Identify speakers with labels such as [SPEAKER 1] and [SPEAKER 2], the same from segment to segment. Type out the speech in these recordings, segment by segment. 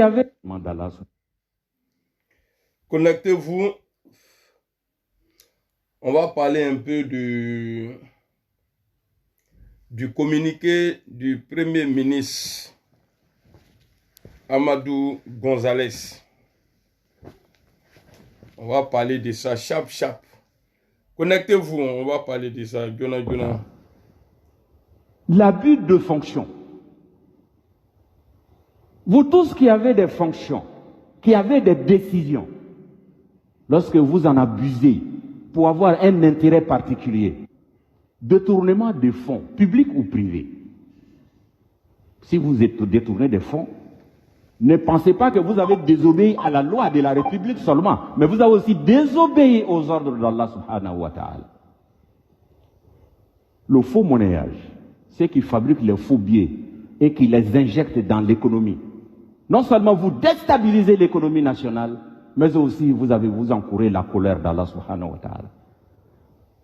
[SPEAKER 1] qui avez...
[SPEAKER 2] Connectez-vous. On va parler un peu du communiqué du Premier ministre Amadou Gonzalez. On va parler de ça, chap. Connectez-vous, on va parler de ça. Gona.
[SPEAKER 1] L'abus de fonction. Vous tous qui avez des fonctions, qui avez des décisions, lorsque vous en abusez pour avoir un intérêt particulier, détournement de fonds, publics ou privés. Si vous êtes détourné des fonds, ne pensez pas que vous avez désobéi à la loi de la République seulement, mais vous avez aussi désobéi aux ordres d'Allah subhanahu wa ta'ala. Le faux monnayage, c'est qui fabrique les faux billets et qui les injecte dans l'économie. Non seulement vous déstabilisez l'économie nationale, mais aussi vous encourez la colère d'Allah subhanahu wa ta'ala.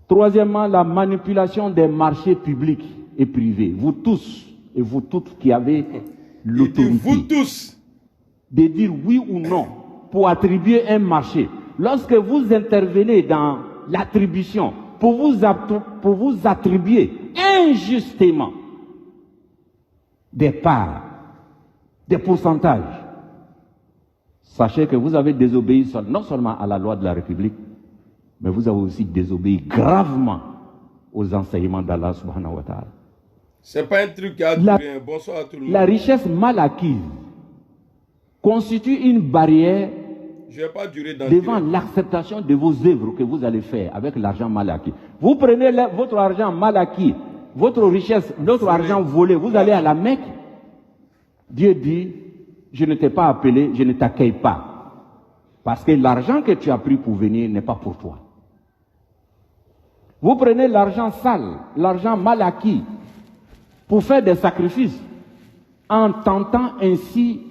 [SPEAKER 1] Troisièmement, la manipulation des marchés publics et privés. Vous tous et vous toutes qui avez l'autorité.
[SPEAKER 2] Vous tous.
[SPEAKER 1] De dire oui ou non pour attribuer un marché. Lorsque vous intervenez dans l'attribution pour vous attribuer injustement des parts, des pourcentages, sachez que vous avez désobéi non seulement à la loi de la République, mais vous avez aussi désobéi gravement aux enseignements d'Allah subhanahu wa ta'ala.
[SPEAKER 2] C'est pas un truc qui a duré. Bonsoir à tout le monde.
[SPEAKER 1] La richesse mal acquise constitue une barrière devant l'acceptation de vos œuvres que vous allez faire avec l'argent mal acquis. Vous prenez votre argent mal acquis, votre richesse, notre argent volé, vous allez à la Mecque. Dieu dit, je ne t'ai pas appelé, je ne t'accueille pas. Parce que l'argent que tu as pris pour venir n'est pas pour toi. Vous prenez l'argent sale, l'argent mal acquis, pour faire des sacrifices, en tentant ainsi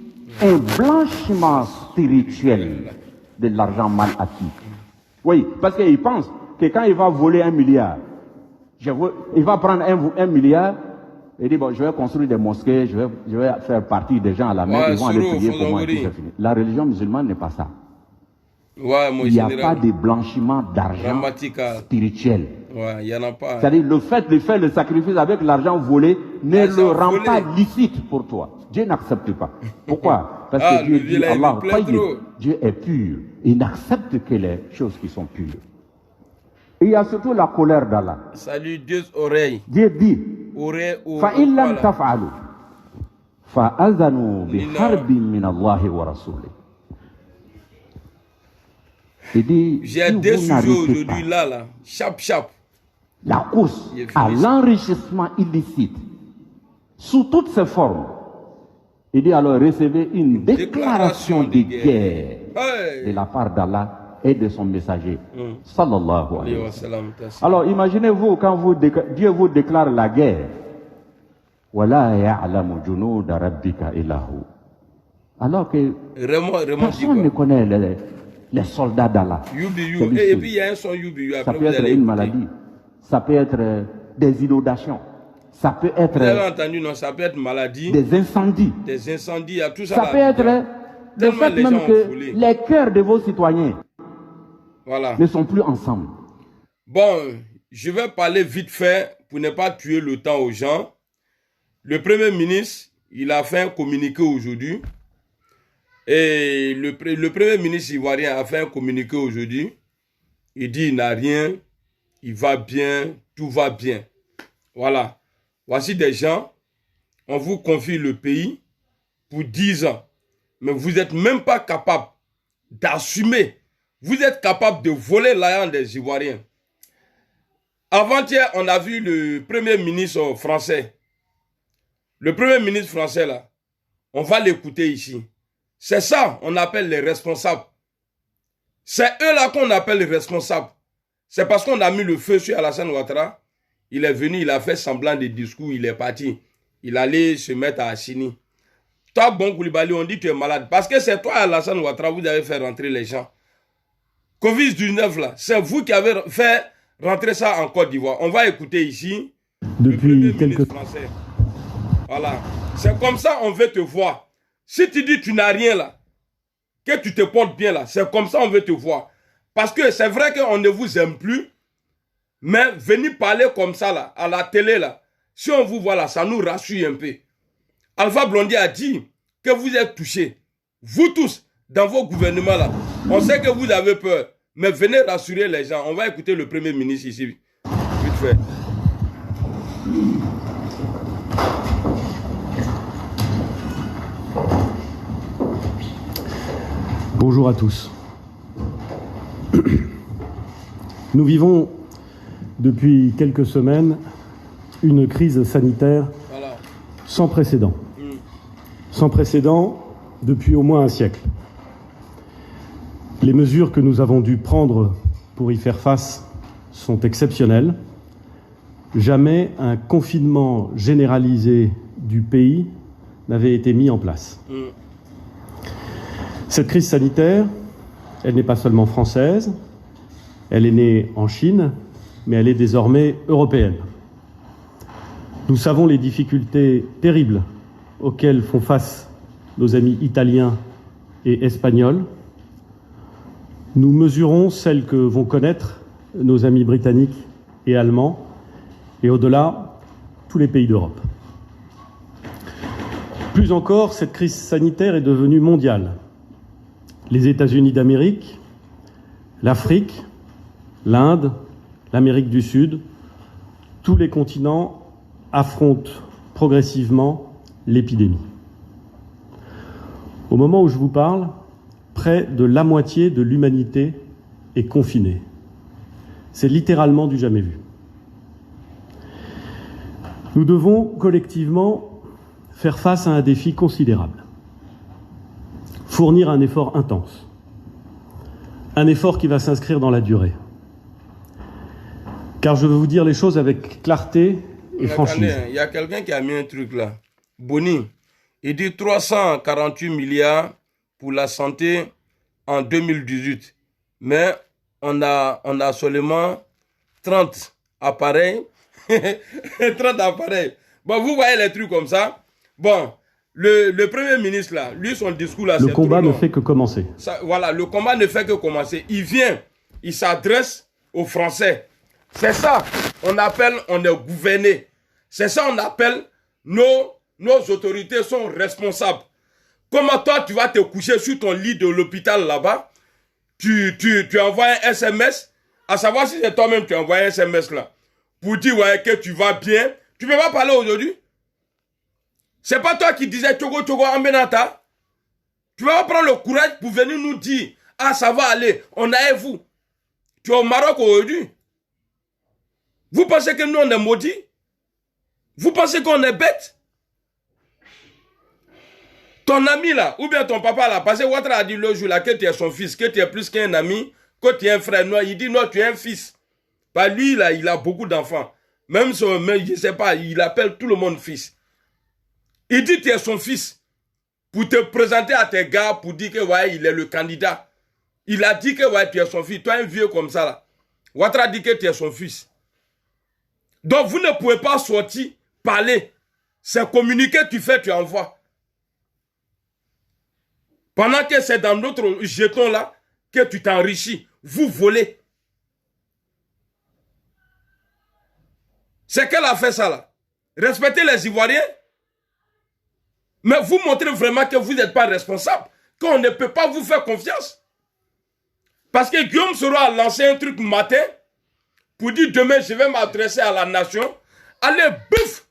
[SPEAKER 1] un blanchiment spirituel de l'argent mal acquis. Oui, parce qu'il pense que quand il va voler 1 milliard, il va prendre 1 milliard et dire, bon, je vais construire des mosquées, je vais faire partie des gens à la Mecque, ils vont aller payer pour moi. La religion musulmane n'est pas ça. Il n'y a pas de blanchiment d'argent spirituel.
[SPEAKER 2] Il y en a pas.
[SPEAKER 1] C'est-à-dire le fait de faire le sacrifice avec l'argent volé ne le rend pas licite pour toi. Dieu n'accepte pas. Pourquoi? Parce que Dieu dit, Allah, Dieu est pur. Il n'accepte que les choses qui sont pures. Et il y a surtout la colère d'Allah.
[SPEAKER 2] Salut, Dieu oreille.
[SPEAKER 1] Dieu dit, فَإِنْ لَمْ تَفْعَلُوا فَأَذَنُوا بِحَرْبٍ مِّنَ اللَّهِ وَرَسُولِهِ.
[SPEAKER 2] J'ai des sujets aujourd'hui là. Chap.
[SPEAKER 1] La course à l'enrichissement illicite, sous toutes ses formes. Il dit alors recevez une déclaration de guerre de la part d'Allah et de son messager. Sallallahu alayhi wa sallam. Alors imaginez-vous quand Dieu vous déclare la guerre. وَلَا يَعْلَمُ جُنُودَ رَبِّكَ إِلَّا هُ. Alors que personne ne connaît les soldats d'Allah.
[SPEAKER 2] Et puis il y a un son Yubi.
[SPEAKER 1] Ça peut être une maladie. Ça peut être des inondations. Ça peut être...
[SPEAKER 2] Vous avez entendu, non? Ça peut être maladie.
[SPEAKER 1] Des incendies.
[SPEAKER 2] Des incendies, il y a tout ça.
[SPEAKER 1] Ça peut être le fait même que les cœurs de vos citoyens ne sont plus ensemble.
[SPEAKER 2] Bon, je vais parler vite fait pour ne pas tuer le temps aux gens. Le Premier ministre, il a fait un communiqué aujourd'hui. Et le Premier ministre ivoirien a fait un communiqué aujourd'hui. Il dit il n'a rien, il va bien, tout va bien. Voilà. Voici des gens, on vous confie le pays pour 10 ans. Mais vous n'êtes même pas capable d'assumer. Vous êtes capable de voler l'argent des Ivoiriens. Avant-hier, on a vu le Premier ministre français. Le Premier ministre français, là, on va l'écouter ici. C'est ça, on appelle les responsables. C'est eux-là qu'on appelle les responsables. C'est parce qu'on a mis le feu sur Alassane Ouattara. Il est venu, il a fait semblant de discours, il est parti. Il allait se mettre à Assini. Toi, Bon Koulibaly, on dit que tu es malade. Parce que c'est toi, Alassane Ouattara, vous avez fait rentrer les gens. Covid-19, là, c'est vous qui avez fait rentrer ça en Côte d'Ivoire. On va écouter ici.
[SPEAKER 3] Depuis quelques temps.
[SPEAKER 2] Voilà. C'est comme ça on veut te voir. Si tu dis tu n'as rien là, que tu te portes bien là, c'est comme ça on veut te voir. Parce que c'est vrai qu'on ne vous aime plus, mais venir parler comme ça là, à la télé là, si on vous voit là, ça nous rassure un peu. Alpha Blondy a dit que vous êtes touchés. Vous tous, dans vos gouvernements là, on sait que vous avez peur, mais venez rassurer les gens. On va écouter le Premier ministre ici, vite fait.
[SPEAKER 3] Bonjour à tous. Nous vivons depuis quelques semaines une crise sanitaire sans précédent. Sans précédent depuis au moins un siècle. Les mesures que nous avons dû prendre pour y faire face sont exceptionnelles. Jamais un confinement généralisé du pays n'avait été mis en place. Cette crise sanitaire, elle n'est pas seulement française, elle est née en Chine, mais elle est désormais européenne. Nous savons les difficultés terribles auxquelles font face nos amis italiens et espagnols. Nous mesurons celles que vont connaître nos amis britanniques et allemands, et au-delà, tous les pays d'Europe. Plus encore, cette crise sanitaire est devenue mondiale. Les États-Unis d'Amérique, l'Afrique, l'Inde, l'Amérique du Sud, tous les continents affrontent progressivement l'épidémie. Au moment où je vous parle, près de la moitié de l'humanité est confinée. C'est littéralement du jamais vu. Nous devons collectivement faire face à un défi considérable. Fournir un effort intense. Un effort qui va s'inscrire dans la durée. Car je veux vous dire les choses avec clarté et franchise.
[SPEAKER 2] Il y a quelqu'un qui a mis un truc là. Boni, il dit 348 milliards pour la santé en 2018. Mais on a seulement 30 appareils. 30 appareils. Bon, vous voyez les trucs comme ça. Bon, le Premier ministre là, lui son discours là,
[SPEAKER 3] le combat ne fait que commencer.
[SPEAKER 2] Voilà, le combat ne fait que commencer. Il vient, il s'adresse aux Français. C'est ça, on est gouverné. C'est ça, on appelle nos autorités sont responsables. Comment toi, tu vas te coucher sur ton lit de l'hôpital là-bas, tu envoies un SMS, à savoir si c'est toi-même, tu envoies un SMS là, pour dire ouais, que tu vas bien. Tu ne peux pas parler aujourd'hui. C'est pas toi qui disais Togo Ambenata. Tu vas pas prendre le courage pour venir nous dire ah, ça va aller, on a et vous. Tu es au Maroc aujourd'hui. Vous pensez que nous, on est maudits? Vous pensez qu'on est bêtes? Ton ami là, ou bien ton papa là, parce que Ouattara a dit le jour là que tu es son fils, que tu es plus qu'un ami, que tu es un frère. Non, il dit non, tu es un fils. Bah, lui là, il a beaucoup d'enfants. Même je sais pas, il appelle tout le monde fils. Il dit tu es son fils. Pour te présenter à tes gars, pour dire que ouais, il est le candidat. Il a dit que ouais, tu es son fils. Toi, un vieux comme ça là. Ouattara dit que tu es son fils. Donc, vous ne pouvez pas sortir, parler. C'est communiquer, tu fais, tu envoies. Pendant que c'est dans notre jeton là que tu t'enrichis. Vous volez. C'est qu'elle a fait ça là. Respectez les Ivoiriens. Mais vous montrez vraiment que vous n'êtes pas responsable. Qu'on ne peut pas vous faire confiance. Parce que Guillaume Soro a lancé un truc matin pour dire demain je vais m'adresser à la nation. Allez, bouf!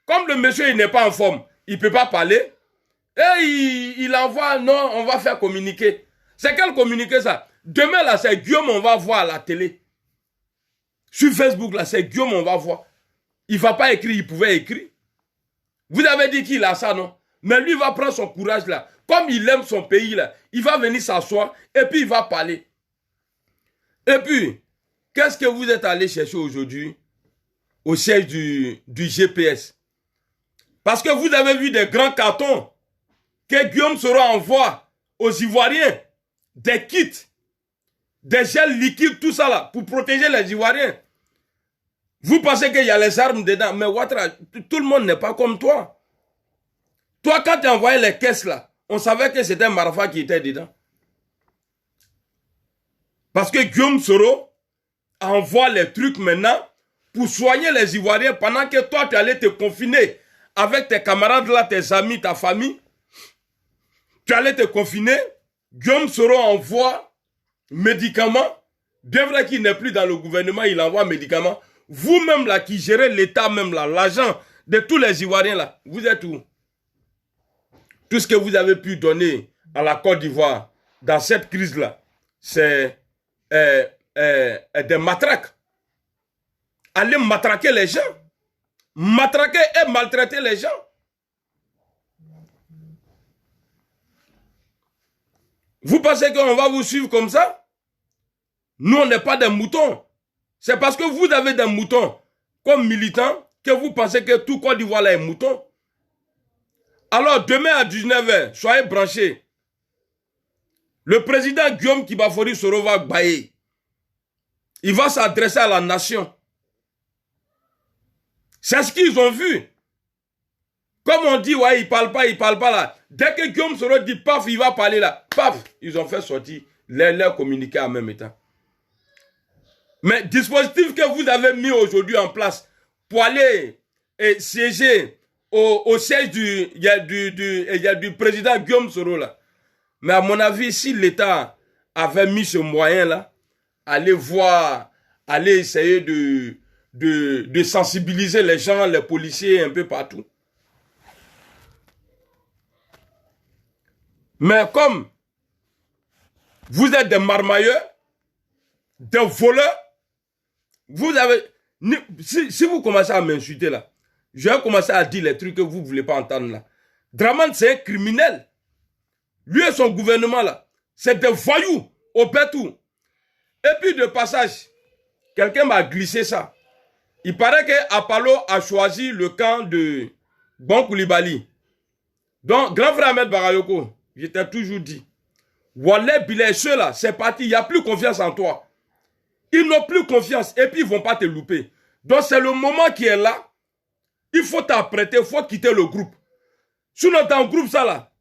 [SPEAKER 2] Comme le monsieur il n'est pas en forme, il ne peut pas parler. Et il envoie, non, on va faire communiquer. C'est quel communiqué ça? Demain là, c'est Guillaume, on va voir à la télé. Sur Facebook là, c'est Guillaume, on va voir. Il ne va pas écrire, il pouvait écrire. Vous avez dit qu'il a ça, non? Mais lui va prendre son courage là. Comme il aime son pays là, il va venir s'asseoir et puis il va parler. Et puis, qu'est-ce que vous êtes allé chercher aujourd'hui au siège du GPS? Parce que vous avez vu des grands cartons que Guillaume Soro envoie aux Ivoiriens. Des kits, des gels liquides, tout ça là, pour protéger les Ivoiriens. Vous pensez qu'il y a les armes dedans, mais Ouattara, tout le monde n'est pas comme toi. Toi, quand tu envoyais les caisses là, on savait que c'était Marafa qui était dedans. Parce que Guillaume Soro envoie les trucs maintenant pour soigner les Ivoiriens pendant que toi, tu allais te confiner avec tes camarades là, tes amis, ta famille. Tu allais te confiner. Guillaume Soro envoie médicaments. Bien vrai qu'il n'est plus dans le gouvernement, il envoie médicaments. Vous-même là, qui gérez l'État même là, l'argent de tous les Ivoiriens là, vous êtes où? Tout ce que vous avez pu donner à la Côte d'Ivoire dans cette crise là, c'est des matraques. Allez matraquer les gens. Matraquer et maltraiter les gens. Vous pensez qu'on va vous suivre comme ça? Nous, on n'est pas des moutons. C'est parce que vous avez des moutons comme militants que vous pensez que tout Côte d'Ivoire là est mouton. Alors, demain à 19h, soyez branchés. Le président Guillaume Kibafori Soro va bailler. Il va s'adresser à la nation. C'est ce qu'ils ont vu. Comme on dit, ouais, il parle pas là. Dès que Guillaume Soro dit paf, il va parler là. Paf, ils ont fait sortir leur communiqué en même temps. Mais dispositif que vous avez mis aujourd'hui en place pour aller siéger au siège du président Guillaume Soro là. Mais à mon avis, si l'État avait mis ce moyen là, aller voir, aller essayer de sensibiliser les gens, les policiers un peu partout. Mais comme vous êtes des marmailleurs, des voleurs, vous avez... Si vous commencez à m'insulter là, je vais commencer à dire les trucs que vous ne voulez pas entendre là. Dramane, c'est un criminel. Lui et son gouvernement là, c'est des voyous au pétou. Et puis de passage, quelqu'un m'a glissé ça. Il paraît que Apollo a choisi le camp de Bon Koulibaly. Donc, grand frère Ahmed Bagayoko, je t'ai toujours dit, Wallet Bilay, ceux-là, c'est parti, il n'y a plus confiance en toi. Ils n'ont plus confiance et puis ils ne vont pas te louper. Donc, c'est le moment qui est là. Il faut t'apprêter, il faut quitter le groupe. Sinon, dans le groupe, ça là,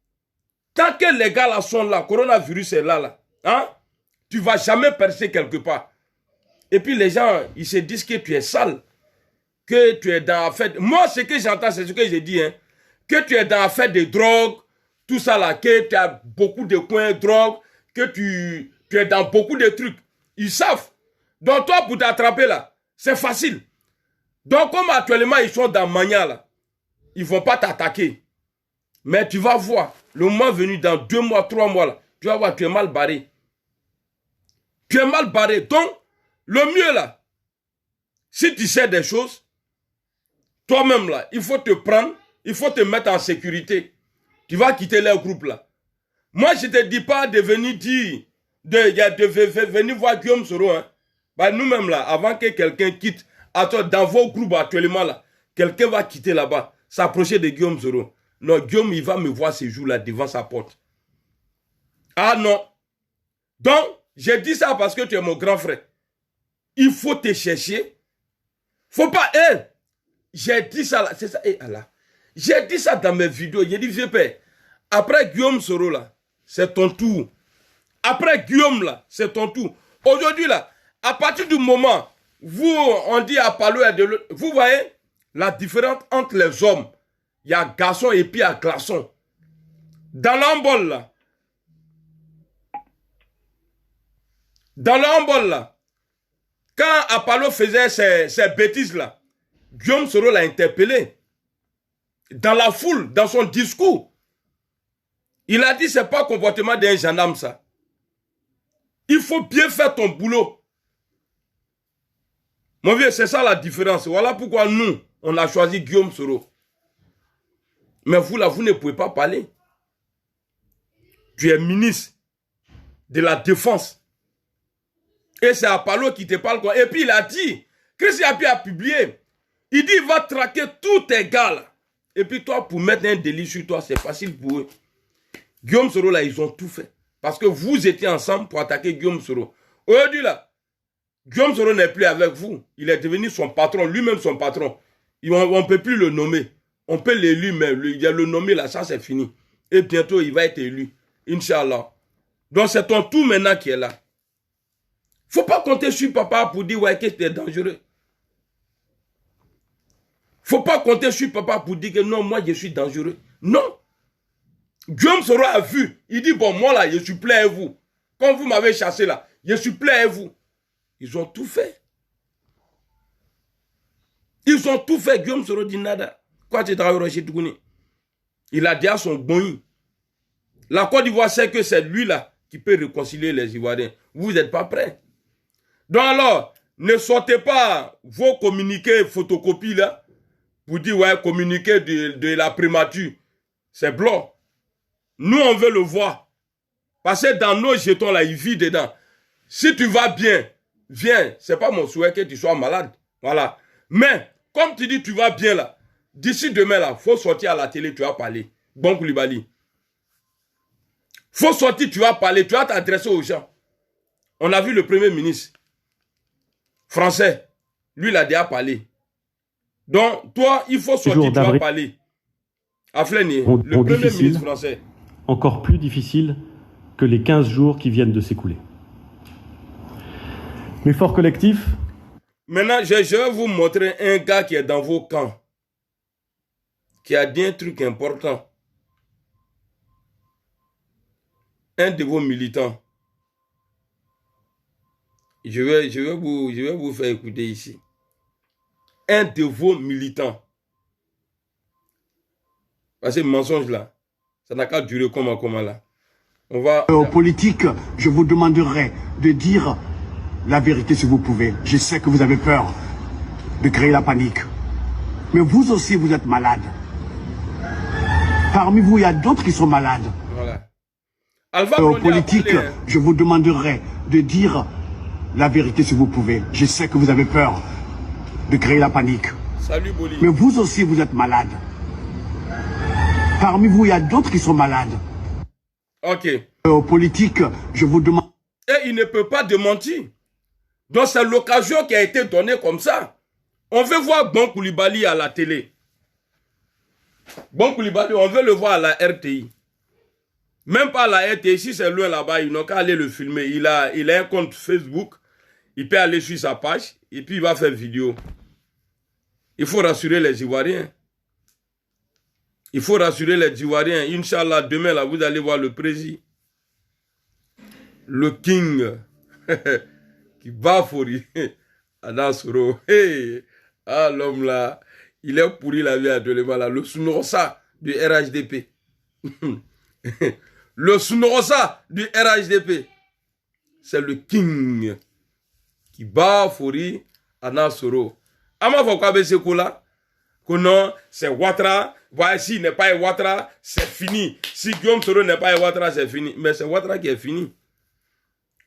[SPEAKER 2] tant que les gars là sont là, coronavirus est là, hein, tu ne vas jamais percer quelque part. Et puis les gens, ils se disent que tu es sale, que tu es dans la fête. Moi, ce que j'entends, c'est ce que j'ai dit, hein, que tu es dans la fête de drogue, tout ça là, que tu as beaucoup de coins de drogue, que tu es dans beaucoup de trucs. Ils savent. Donc toi, pour t'attraper là, c'est facile. Donc comme actuellement, ils sont dans Mania là, ils ne vont pas t'attaquer. Mais tu vas voir, le moment venu, dans 2 mois, 3 mois là, tu vas voir, tu es mal barré. Tu es mal barré. Donc, le mieux là, si tu sais des choses, toi-même là, il faut te prendre, il faut te mettre en sécurité. Tu vas quitter leur groupe là. Moi, je ne te dis pas de venir dire, de venir voir Guillaume Soro. Hein. Bah, nous-mêmes là, avant que quelqu'un quitte, dans vos groupes actuellement là, quelqu'un va quitter là-bas, s'approcher de Guillaume Soro. Non, Guillaume, il va me voir ce jour-là devant sa porte. Ah non. Donc, j'ai dit ça parce que tu es mon grand frère. Il faut te chercher. Faut pas... j'ai dit ça là. C'est ça. Allah. J'ai dit ça dans mes vidéos. J'ai dit, vieux père, après Guillaume Soro là, c'est ton tour. Après Guillaume là, c'est ton tour. Aujourd'hui là, à partir du moment où on dit à Palo et de l'autre, vous voyez la différence entre les hommes. Il y a garçon et puis il y a glaçon. Dans l'handball là, quand Apollo faisait ces bêtises là, Guillaume Soro l'a interpellé. Dans la foule, dans son discours. Il a dit c'est pas le comportement d'un gendarme ça. Il faut bien faire ton boulot. Mon vieux, c'est ça la différence. Voilà pourquoi nous, on a choisi Guillaume Soro. Mais vous là, vous ne pouvez pas parler. Tu es ministre de la Défense. Et c'est Apollo qui te parle quoi. Et puis il a dit, Christian Api a publié, il dit il va traquer tous tes gars là. Et puis toi, pour mettre un délit sur toi, c'est facile pour eux. Guillaume Soro là, ils ont tout fait. Parce que vous étiez ensemble pour attaquer Guillaume Soro. Aujourd'hui là, Guillaume Soro n'est plus avec vous. Il est devenu son patron, lui-même son patron. On ne peut plus le nommer. On peut l'élire, mais il y a le nommer là, ça c'est fini. et bientôt il va être élu. Inch'Allah. Donc c'est ton tout maintenant qui est là. Faut pas compter sur papa pour dire ouais que c'est dangereux. Faut pas compter sur papa pour dire que non, moi je suis dangereux. Non. Guillaume Soro a vu. Il dit bon, moi là, je suis plein à vous. Quand vous m'avez chassé là, je suis plein à vous. Ils ont tout fait. Ils ont tout fait. Guillaume Soro dit nada. Quoi tu travailles chez Tougouni? Il a dit à son bon. La Côte d'Ivoire sait que c'est lui là qui peut réconcilier les Ivoiriens. Vous n'êtes pas prêts. Donc alors, ne sortez pas vos communiqués photocopies là pour dire ouais, communiqué de la primature. C'est blanc. Nous, on veut le voir. Parce que dans nos jetons là, il vit dedans. Si tu vas bien, viens. C'est pas mon souhait que tu sois malade. Voilà. Mais, comme tu dis tu vas bien là, d'ici demain là, faut sortir à la télé, tu vas parler. Bon Koulibaly. Faut sortir, tu vas parler, tu vas t'adresser aux gens. On a vu le premier ministre français. Lui, il a déjà parlé. Donc, toi, il faut sortir, tu vas parler. Afleni, le premier ministre français.
[SPEAKER 3] Encore plus difficile que les 15 jours qui viennent de s'écouler. L'effort collectif.
[SPEAKER 2] Maintenant, je vais vous montrer un gars qui est dans vos camps, qui a dit un truc important. Un de vos militants. Je vais vous faire écouter ici. Un de vos militants. Parce que le mensonge là, ça n'a qu'à durer comment là. On va...
[SPEAKER 4] Aux politiques, je vous demanderai de dire la vérité si vous pouvez. Je sais que vous avez peur de créer la panique. Mais vous aussi, vous êtes malade. Parmi vous, il y a d'autres qui sont malades.
[SPEAKER 2] Voilà.
[SPEAKER 4] Aux politiques, je vous demanderai de dire la vérité si vous pouvez. Je sais que vous avez peur de créer la panique.
[SPEAKER 2] Salut Boli.
[SPEAKER 4] Mais vous aussi, vous êtes malade. Parmi vous, il y a d'autres qui sont malades.
[SPEAKER 2] Ok.
[SPEAKER 4] Aux politiques, je vous demande...
[SPEAKER 2] Et il ne peut pas démentir. Donc c'est l'occasion qui a été donnée comme ça. On veut voir Bon Koulibaly à la télé. Bon Koulibaly, on veut le voir à la RTI. Même pas à la RTI, si c'est loin là-bas, ils n'ont qu'à aller le filmer. Il a un compte Facebook. Il peut aller sur sa page et puis il va faire vidéo. Il faut rassurer les Ivoiriens. Il faut rassurer les Ivoiriens. Inch'Allah, demain, là, vous allez voir le président. Le king. Qui bafouri. Adnan Soro. Hey. Ah, l'homme là. Il est pourri la vie actuellement là. Le Sunrosa du RHDP. Le Sunrosa du RHDP. C'est le king. Qui bafouri. Adnan Soro. Ama Fokabe Sekoula. Que non, c'est Ouattara. Voilà, s'il n'est pas Ouattara, c'est fini. Si Guillaume Soro n'est pas Ouattara, c'est fini. Mais c'est Ouattara qui est fini.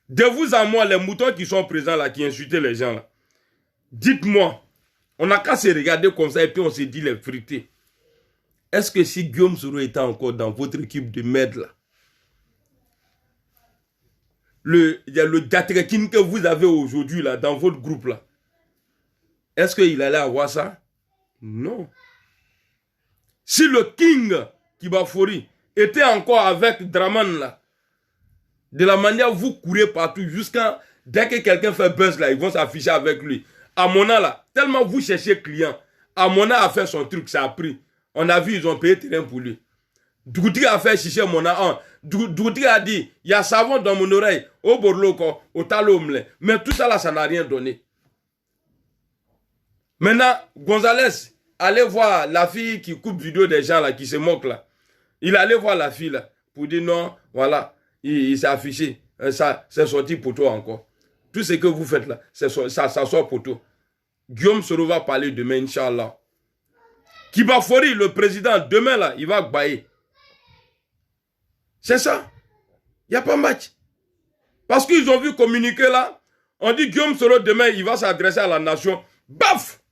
[SPEAKER 2] De vous à moi, les moutons qui sont présents là, qui insultent les gens là, dites-moi, on n'a qu'à se regarder comme ça et puis on se dit les vérités. Est-ce que si Guillaume Soro était encore dans votre équipe de merde là, il y a le Gatrekin que vous avez aujourd'hui là, dans votre groupe là, est-ce qu'il allait avoir ça? Non. Si le King Kibafori était encore avec Draman là, de la manière vous courez partout jusqu'à dès que quelqu'un fait buzz là, ils vont s'afficher avec lui. Amona là, tellement vous cherchez client, Amona a fait son truc, ça a pris. On a vu, ils ont payé terrain pour lui. Doudri a fait chicher Mona. Doudri a dit, il y a savon dans mon oreille, au borloko, au talomle. Mais tout ça là, ça n'a rien donné. Maintenant, Gonzalez, allez voir la fille qui coupe vidéo des gens là, qui se moquent là. Il allait voir la fille là, pour dire non, voilà, il s'est affiché. Ça, c'est sorti pour toi encore. Tout ce que vous faites là, ça sort pour toi. Guillaume Soro va parler demain, Inch'Allah. Kibafori, le président, demain là, il va bailler. C'est ça. Il n'y a pas match. Parce qu'ils ont vu communiquer là, on dit Guillaume Soro demain, il va s'adresser à la nation. Baf!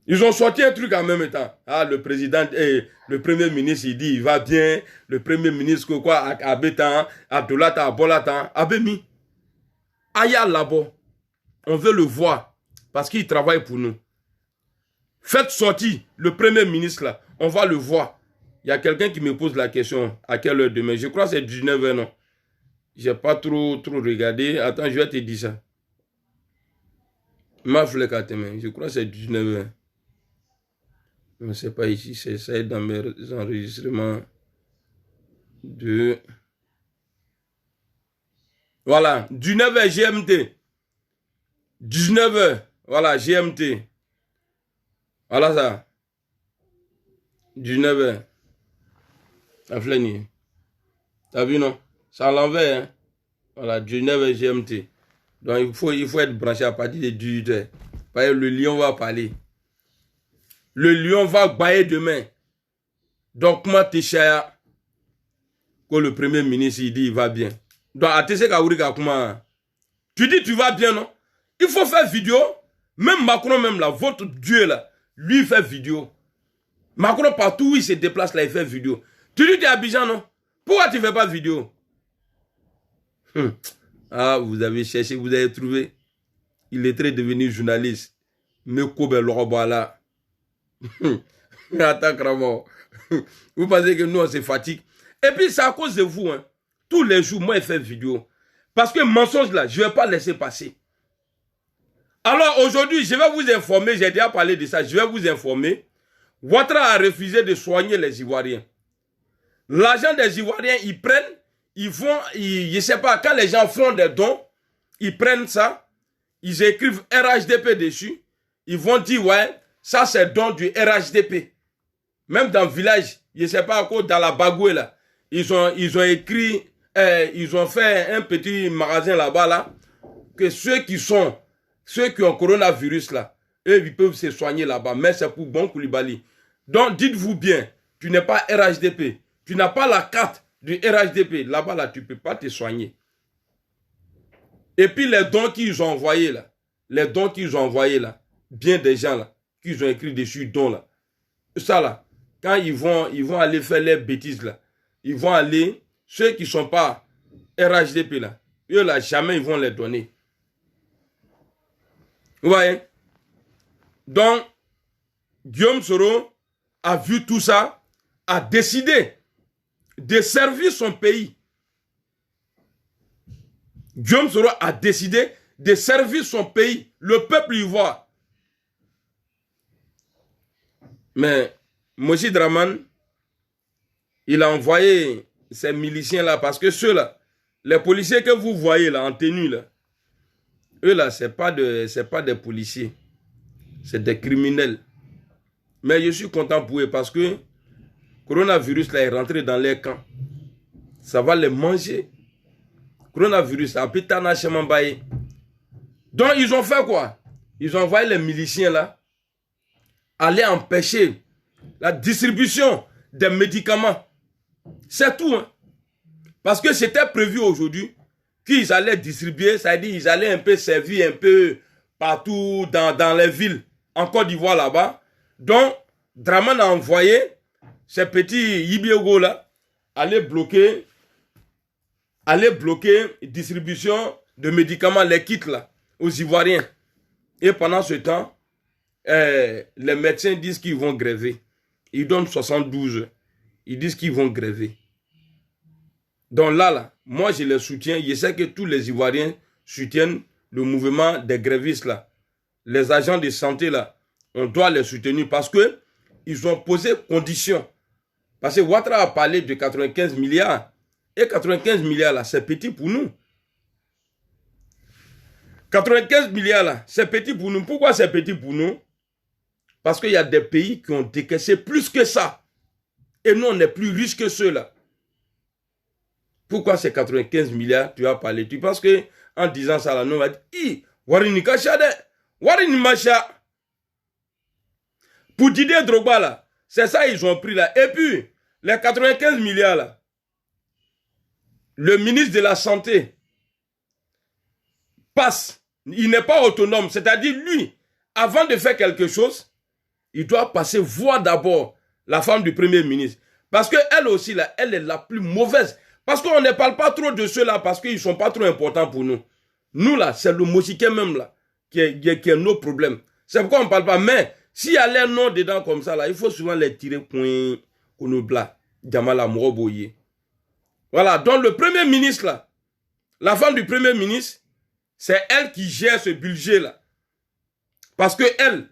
[SPEAKER 2] Ils ont sorti un truc en même temps. Ah, le président et le premier ministre, il dit, il va bien. Le premier ministre, quoi, Abétan, Abdoulata, Abolatan, Abemi. Aya là-bas. On veut le voir. Parce qu'il travaille pour nous. Faites sortir le premier ministre là. On va le voir. Il y a quelqu'un qui me pose la question. À quelle heure demain? Je crois que c'est 19h, non? Je n'ai pas trop regardé. Attends, je vais te dire ça. Je crois que c'est 19h. Non, c'est pas ici. C'est ça dans mes enregistrements. Voilà. 19h GMT. 19h. Voilà, GMT. Voilà ça. 19h. La flânie. T'as vu, non? C'est à l'envers, hein? Voilà, 19h GMT. Donc, il faut être branché à partir de 18h. Parce que le lion va parler. Le lion va bailler demain. Donc, comment t'es cher? Que le premier ministre, il dit, il va bien. Donc, comment? Tu dis, tu vas bien, non? Il faut faire vidéo. Même Macron, même là, votre Dieu là, lui, il fait vidéo. Macron, partout où il se déplace là, il fait vidéo. Tu dis, tu es à Abidjan, non? Pourquoi tu ne fais pas vidéo? Ah, vous avez cherché, vous avez trouvé. Il est très devenu journaliste. Mais Kobe Loroboala. Attends, Kramo. Vous pensez que nous, on se fatigue? Et puis, c'est à cause de vous. Hein. Tous les jours, moi, je fais vidéo. Parce que mensonge là, je ne vais pas laisser passer. Alors, aujourd'hui, je vais vous informer. J'ai déjà parlé de ça. Je vais vous informer. Ouattara a refusé de soigner les Ivoiriens. L'argent des Ivoiriens, ils prennent, ils vont, je ne sais pas, quand les gens font des dons, ils prennent ça, ils écrivent RHDP dessus, ils vont dire, ouais, ça c'est don du RHDP. Même dans le village, je ne sais pas à quoi, dans la Bagoué là, ils ont écrit, ils ont fait un petit magasin là-bas là, que ceux qui ont coronavirus là, eux, ils peuvent se soigner là-bas, mais c'est pour Bon Koulibaly. Donc, dites-vous bien, tu n'es pas RHDP. Tu n'as pas la carte du RHDP. Là-bas, là, tu ne peux pas te soigner. Et puis, les dons qu'ils ont envoyés, là, bien des gens, là, qu'ils ont écrit dessus, dons, là. Ça, là, quand ils vont aller faire les bêtises, là, ils vont aller, ceux qui ne sont pas RHDP, là, eux, là, jamais ils vont les donner. Vous voyez? Donc, Guillaume Soro a vu tout ça, a décidé de servir son pays. Guillaume Soro a décidé de servir son pays, le peuple ivoire. Mais Moshi Draman, il a envoyé ces miliciens-là, parce que ceux-là, les policiers que vous voyez là, en tenue, là, eux là, c'est pas des policiers, c'est des criminels. Mais je suis content pour eux parce que coronavirus là est rentré dans les camps. Ça va les manger. Coronavirus là, pitana chemambaye. Donc ils ont fait quoi? Ils ont envoyé les miliciens là aller empêcher la distribution des médicaments. C'est tout. Hein? Parce que c'était prévu aujourd'hui qu'ils allaient distribuer, c'est-à-dire ils allaient un peu servir un peu partout dans les villes en Côte d'Ivoire là-bas. Donc, Draman a envoyé ces petits Yibiogo là, aller bloquer distribution de médicaments, les kits là, aux Ivoiriens. Et pendant ce temps, les médecins disent qu'ils vont gréver. Ils donnent 72. Ils disent qu'ils vont gréver. Donc là, moi je les soutiens. Je sais que tous les Ivoiriens soutiennent le mouvement des grévistes là. Les agents de santé là, on doit les soutenir parce que ils ont posé conditions. Parce que Ouattara a parlé de 95 milliards. Et 95 milliards là, c'est petit pour nous. 95 milliards là, c'est petit pour nous. Pourquoi c'est petit pour nous? Parce qu'il y a des pays qui ont décaissé plus que ça. Et nous, on est plus riches que ceux-là. Pourquoi c'est 95 milliards? Tu as parlé. Tu penses que en disant ça, là, nous, on va dire, Warini Kachade, Warini Macha. Pour Didier Drogba, là, c'est ça ils ont pris là. Et puis, les 95 milliards, là, le ministre de la Santé passe. Il n'est pas autonome. C'est-à-dire, lui, avant de faire quelque chose, il doit passer voir d'abord la femme du Premier ministre. Parce qu'elle aussi, là, elle est la plus mauvaise. Parce qu'on ne parle pas trop de ceux-là, parce qu'ils ne sont pas trop importants pour nous. Nous, là, c'est le Mochiké même, là, qui est nos problèmes. C'est pourquoi on ne parle pas. Mais S'il y a les noms dedans comme ça, là, il faut souvent les tirer point Konobla, Djamala Moroboye. Voilà, donc le premier ministre, là, la femme du premier ministre, c'est elle qui gère ce budget-là. Parce que elle,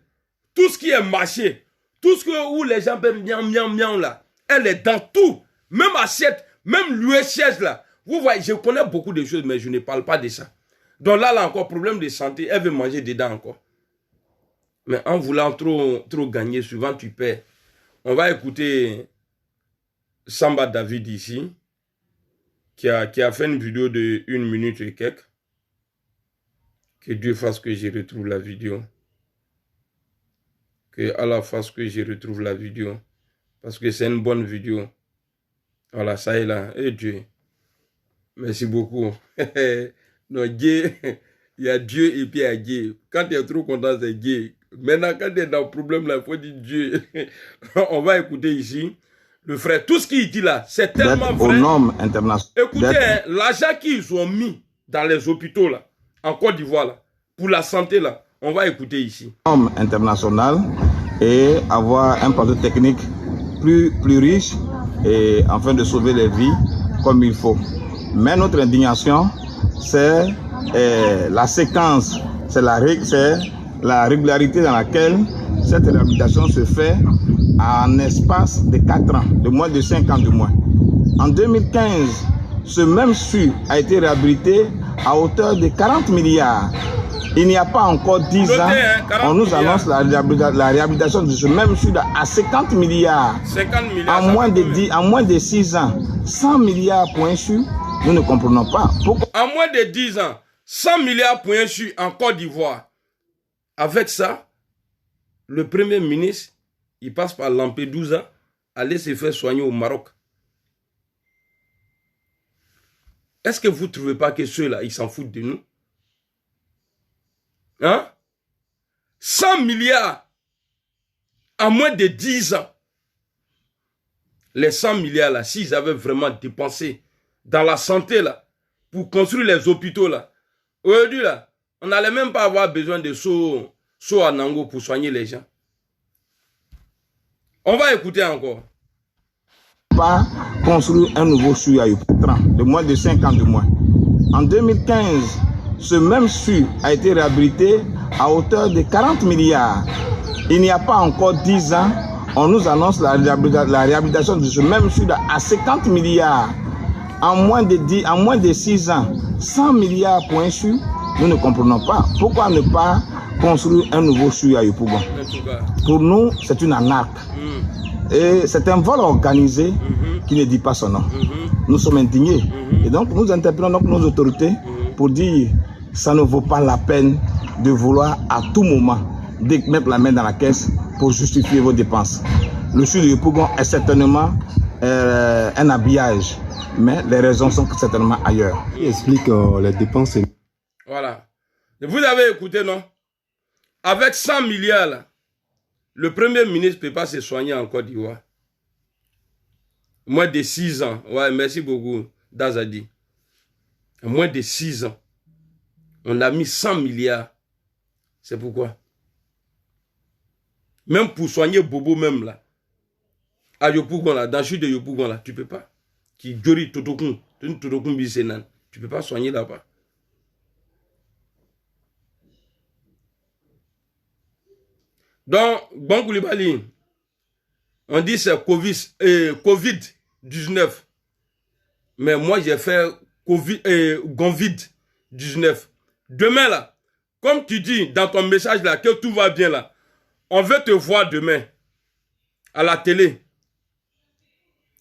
[SPEAKER 2] tout ce qui est marché, tout ce que, où les gens peuvent miam, là, elle est dans tout. Même assiette, même l'USH, là. Vous voyez, je connais beaucoup de choses, mais je ne parle pas de ça. Donc là, encore, problème de santé, elle veut manger dedans encore. Mais en voulant trop gagner, souvent tu perds. On va écouter Samba David ici, qui a fait une vidéo de 1 minute et quelques. Que Dieu fasse que je retrouve la vidéo. Que Allah fasse que je retrouve la vidéo. Parce que c'est une bonne vidéo. Voilà, ça est là. Et Dieu. Merci beaucoup. Non, Dieu, il y a Dieu et puis il y a Dieu. Quand tu es trop content, c'est Dieu. Maintenant, quand tu es dans le problème, là, il faut dire Dieu. On va écouter ici le frère. Tout ce qu'il dit là, c'est tellement vrai. Écoutez, hein, l'argent qu'ils ont mis dans les hôpitaux là, en Côte d'Ivoire là, pour la santé là, on va écouter ici.
[SPEAKER 5] Normes internationales et avoir un plateau technique plus riche et afin de sauver les vies comme il faut. Mais notre indignation, c'est la séquence, c'est la régularité dans laquelle cette réhabilitation se fait en espace de 4 ans, de moins de 5 ans de moins. En 2015, ce même SU a été réhabilité à hauteur de 40 milliards. Il n'y a pas encore 10 ans, on nous annonce la réhabilitation de ce même SU à 50 milliards.
[SPEAKER 2] 50 milliards
[SPEAKER 5] en moins de 6 ans, 100 milliards pour un SU, nous ne comprenons pas. Pourquoi?
[SPEAKER 2] En moins de 10 ans, 100 milliards pour un SU en Côte d'Ivoire. Avec ça, le premier ministre, il passe par Lampedusa, aller se faire soigner au Maroc. Est-ce que vous ne trouvez pas que ceux-là, ils s'en foutent de nous? Hein? 100 milliards en moins de 10 ans. Les 100 milliards là, s'ils avaient vraiment dépensé dans la santé là, pour construire les hôpitaux là, aujourd'hui là, on n'allait même pas avoir besoin de seaux à Nango pour soigner les gens. On va écouter encore.
[SPEAKER 5] Pas construire un nouveau SU à Yopougon, de moins de 5 ans de moins. En 2015, ce même SU a été réhabilité à hauteur de 40 milliards. Il n'y a pas encore 10 ans, on nous annonce la réhabilitation de ce même SU à 50 milliards. En moins de 6 ans, 100 milliards pour un SU, nous ne comprenons pas. Pourquoi ne pas construire un nouveau SU à Yopougon? Pour nous, c'est une arnaque. Et c'est un vol organisé qui ne dit pas son nom. Nous sommes indignés. Et donc, nous interpellons donc nos autorités pour dire ça ne vaut pas la peine de vouloir à tout moment mettre la main dans la caisse pour justifier vos dépenses. Le SU de Yopougon est certainement un habillage, mais les raisons sont certainement ailleurs.
[SPEAKER 6] Qui explique les dépenses?
[SPEAKER 2] Voilà. Vous avez écouté, non? Avec 100 milliards, là, le premier ministre ne peut pas se soigner en Côte d'Ivoire. Moins de 6 ans. Ouais, merci beaucoup, Dazadi. Moins de 6 ans. On a mis 100 milliards. C'est pourquoi? Même pour soigner Bobo même là. À Yopougon là, dans le sud de Yopougon là, tu ne peux pas. Qui Djori Totokun, tu ne peux pas soigner là-bas. Donc, Bon Koulibaly, on dit c'est Covid-19. Mais moi, j'ai fait Gonvid-19. Demain, là, comme tu dis dans ton message là, que tout va bien là, on veut te voir demain à la télé.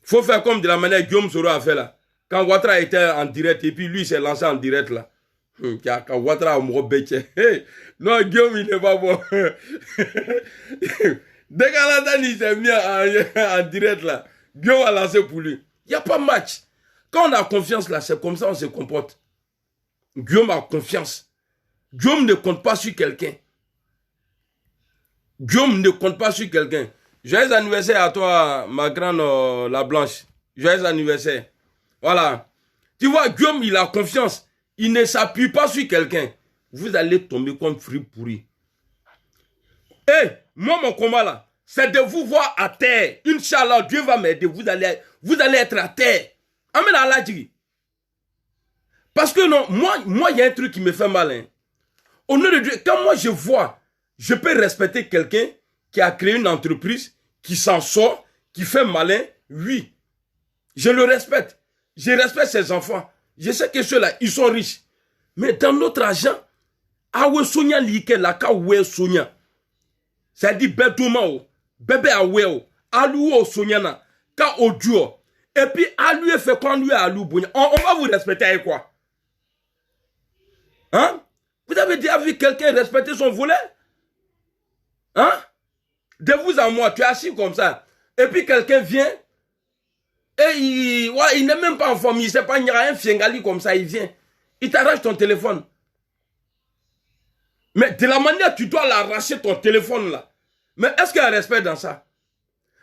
[SPEAKER 2] Il faut faire comme de la manière Guillaume Soro a fait là. Quand Ouattara était en direct et puis lui s'est lancé en direct là. Quand Ouattara a mouru, non, Guillaume il n'est pas bon. Dès qu'Aladani s'est mis en direct là, Guillaume a lancé pour lui. Il n'y a pas match. Quand on a confiance là, c'est comme ça on se comporte. Guillaume a confiance. Guillaume ne compte pas sur quelqu'un. Guillaume ne compte pas sur quelqu'un. Joyeux anniversaire à toi, ma grande la blanche. Joyeux anniversaire. Voilà. Tu vois, Guillaume, il a confiance. Il ne s'appuie pas sur quelqu'un. Vous allez tomber comme fruit pourri. Et moi, mon combat là, c'est de vous voir à terre. Inch'Allah, Dieu va m'aider. Vous allez être à terre. Amen Allah dit. Parce que non, moi, il y a un truc qui me fait mal. Hein. Au nom de Dieu, quand moi je vois, je peux respecter quelqu'un qui a créé une entreprise, qui s'en sort, qui fait malin, oui. Je le respecte. Je respecte ses enfants. Je sais que ceux-là, ils sont riches. Mais dans notre argent, awe sonya like la ka we sonya. Ça dit betumao, bébé aweo, aluo sonya na, ka oduo. Et puis alu fait quand lui alu bonya. On va vous respecter avec quoi? Hein? Vous avez déjà vu quelqu'un respecter son volet? Hein? De vous à moi, tu es assis comme ça. Et puis quelqu'un vient. Et il n'est même pas en forme. Il ne sait pas, il y a un fiengali comme ça. Il vient. Il t'arrache ton téléphone. Mais de la manière tu dois l'arracher ton téléphone là. Mais est-ce qu'il y a un respect dans ça?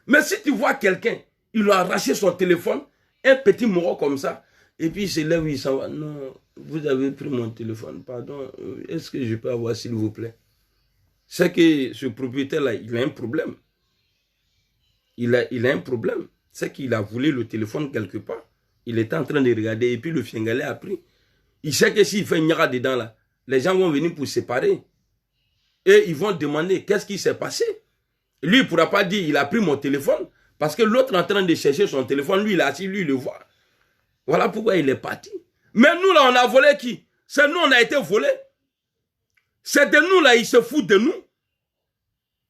[SPEAKER 2] Mais si tu vois quelqu'un, il lui a arraché son téléphone, un petit moro comme ça, et puis il se lève, il s'en va. Non, vous avez pris mon téléphone, pardon, est-ce que je peux avoir s'il vous plaît? C'est que ce propriétaire-là, il a un problème. Il a un problème. C'est qu'il a volé le téléphone quelque part. Il était en train de regarder et puis le fiengalais a pris. Il sait que s'il fait une nyara dedans là, les gens vont venir pour séparer. Et ils vont demander qu'est-ce qui s'est passé. Lui, il ne pourra pas dire il a pris mon téléphone. Parce que l'autre est en train de chercher son téléphone. Lui, il est assis, lui, il le voit. Voilà pourquoi il est parti. Mais nous, là, on a volé qui? C'est nous, on a été volés. C'est de nous, là, ils se foutent de nous.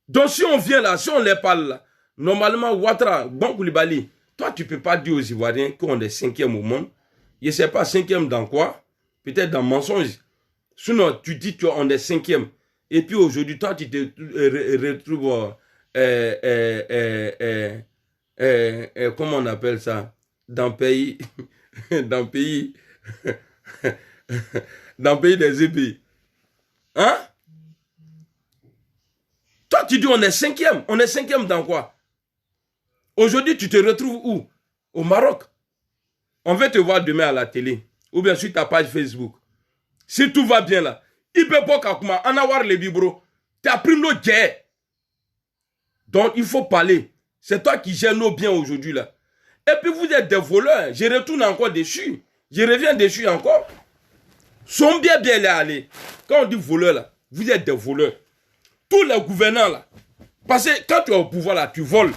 [SPEAKER 2] Donc, si on vient là, si on les parle là, normalement, Ouattara, Bon Koulibaly, toi, tu ne peux pas dire aux Ivoiriens qu'on est 5e au monde. Je ne sais pas 5e dans quoi. Peut-être dans mensonge. Sinon, tu dis qu'on est 5e. Et puis aujourd'hui, toi, tu te retrouves, comment on appelle ça? Dans le pays, dans le pays, dans le pays des épées. Hein? Toi, tu dis on est 5e. On est 5e dans quoi? Aujourd'hui, tu te retrouves où? Au Maroc. On va te voir demain à la télé. Ou bien sur ta page Facebook. Si tout va bien là. Il peut pas kakuma, en avoir les bibros. Tu as pris nos guerres. Donc, il faut parler. C'est toi qui gères nos biens aujourd'hui là. Et puis, vous êtes des voleurs. Je retourne encore dessus. Je reviens dessus encore. Son bien est allé. Quand on dit voleur là, vous êtes des voleurs. Tous les gouvernants là. Parce que quand tu es au pouvoir là, tu voles.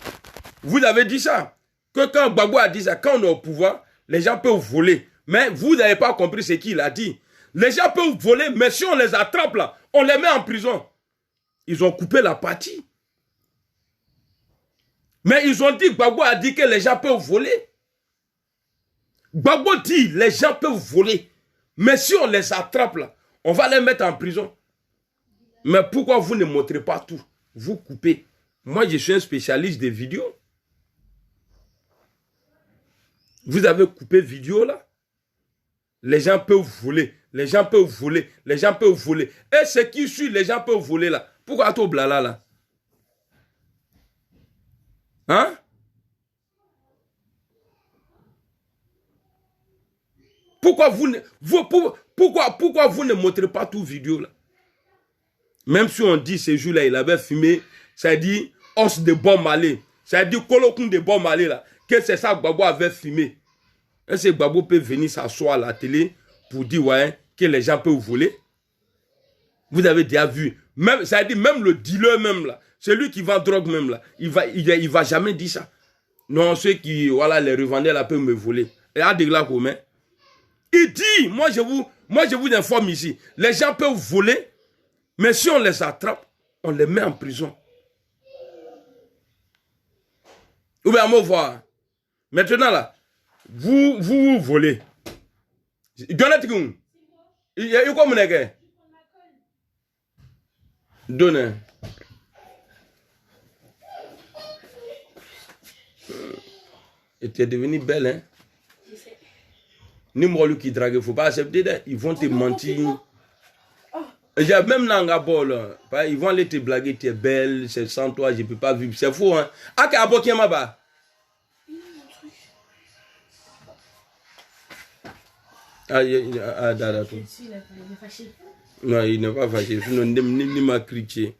[SPEAKER 2] Vous avez dit ça. Que quand Gbagbo a dit ça, quand on est au pouvoir, les gens peuvent voler. Mais vous n'avez pas compris ce qu'il a dit. Les gens peuvent voler, mais si on les attrape là, on les met en prison. Ils ont coupé la partie. Mais ils ont dit, Gbagbo a dit que les gens peuvent voler. Gbagbo dit, les gens peuvent voler. Mais si on les attrape là, on va les mettre en prison. Mais pourquoi vous ne montrez pas tout? Vous coupez. Moi, je suis un spécialiste des vidéos. Vous avez coupé vidéo là. Les gens peuvent voler. Les gens peuvent voler. Les gens peuvent voler. Et ce qui suit, les gens peuvent voler là. Pourquoi tout blala là? Hein? Pourquoi vous ne montrez pas tout vidéo là? Même si on dit ce jour-là, il avait fumé, ça dit os de bon malé. Ça dit colocon de bon malé là. Que c'est ça que Gbagbo avait fumé. Est-ce que Gbagbo peut venir s'asseoir à la télé pour dire ouais, que les gens peuvent voler? Vous avez déjà vu. Même, ça dit même le dealer même là. Celui qui vend drogue même là. Il va jamais dire ça. Non, ceux qui, voilà, les revendeurs là peuvent me voler. Et à des là comment? Il dit, moi je vous informe ici. Les gens peuvent voler. Mais si on les attrape, on les met en prison. Ou bien, on va voir. Maintenant, là, vous volez. Donnez-vous. Il y a comme un donnez. Et tu es devenu belle, hein? Ni moi, qui drague, il ne faut pas accepter. Ils vont te mentir. Même dans la bol, ils vont aller te blaguer, tu es belle, c'est sans toi, je ne peux pas vivre. C'est faux, hein? Ah, qu'à qui est ma d'accord. Non, il n'est pas fâché. Sinon, il m'a critiqué.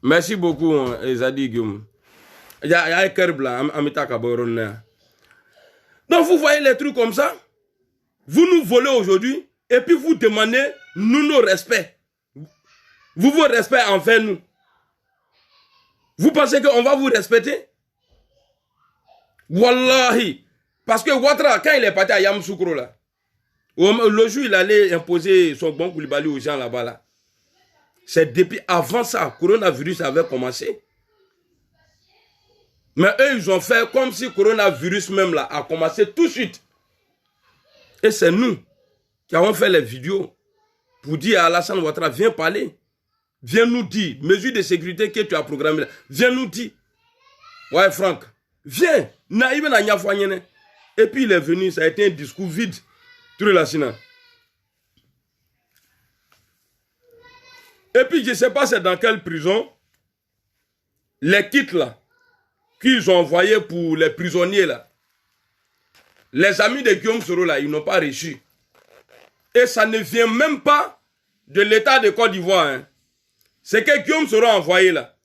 [SPEAKER 2] Merci beaucoup, Ezadi Guillaume. Il y a un cœur blanc, Amita Kaboron. Donc vous voyez les trucs comme ça. Vous nous volez aujourd'hui et puis vous demandez nous nos respects. Vous vos respects envers nous. Vous pensez qu'on va vous respecter? Wallahi. Parce que Ouattara, quand il est parti à Yamoussoukro là, le jour il allait imposer son bon Koulibaly aux gens là-bas là. C'est depuis avant ça, le coronavirus avait commencé. Mais eux, ils ont fait comme si le coronavirus même là a commencé tout de suite. Et c'est nous qui avons fait les vidéos pour dire à Alassane Ouattara, viens parler. Viens nous dire, mesures de sécurité que tu as programmées là. Viens nous dire. Ouais, Franck, viens. Et puis il est venu, ça a été un discours vide. Tout la Sina. Et puis je ne sais pas c'est dans quelle prison, les kits là, qu'ils ont envoyés pour les prisonniers là, les amis de Guillaume Soro là, ils n'ont pas reçu. Et ça ne vient même pas de l'État de Côte d'Ivoire. Hein. C'est que Guillaume Soro a envoyé là.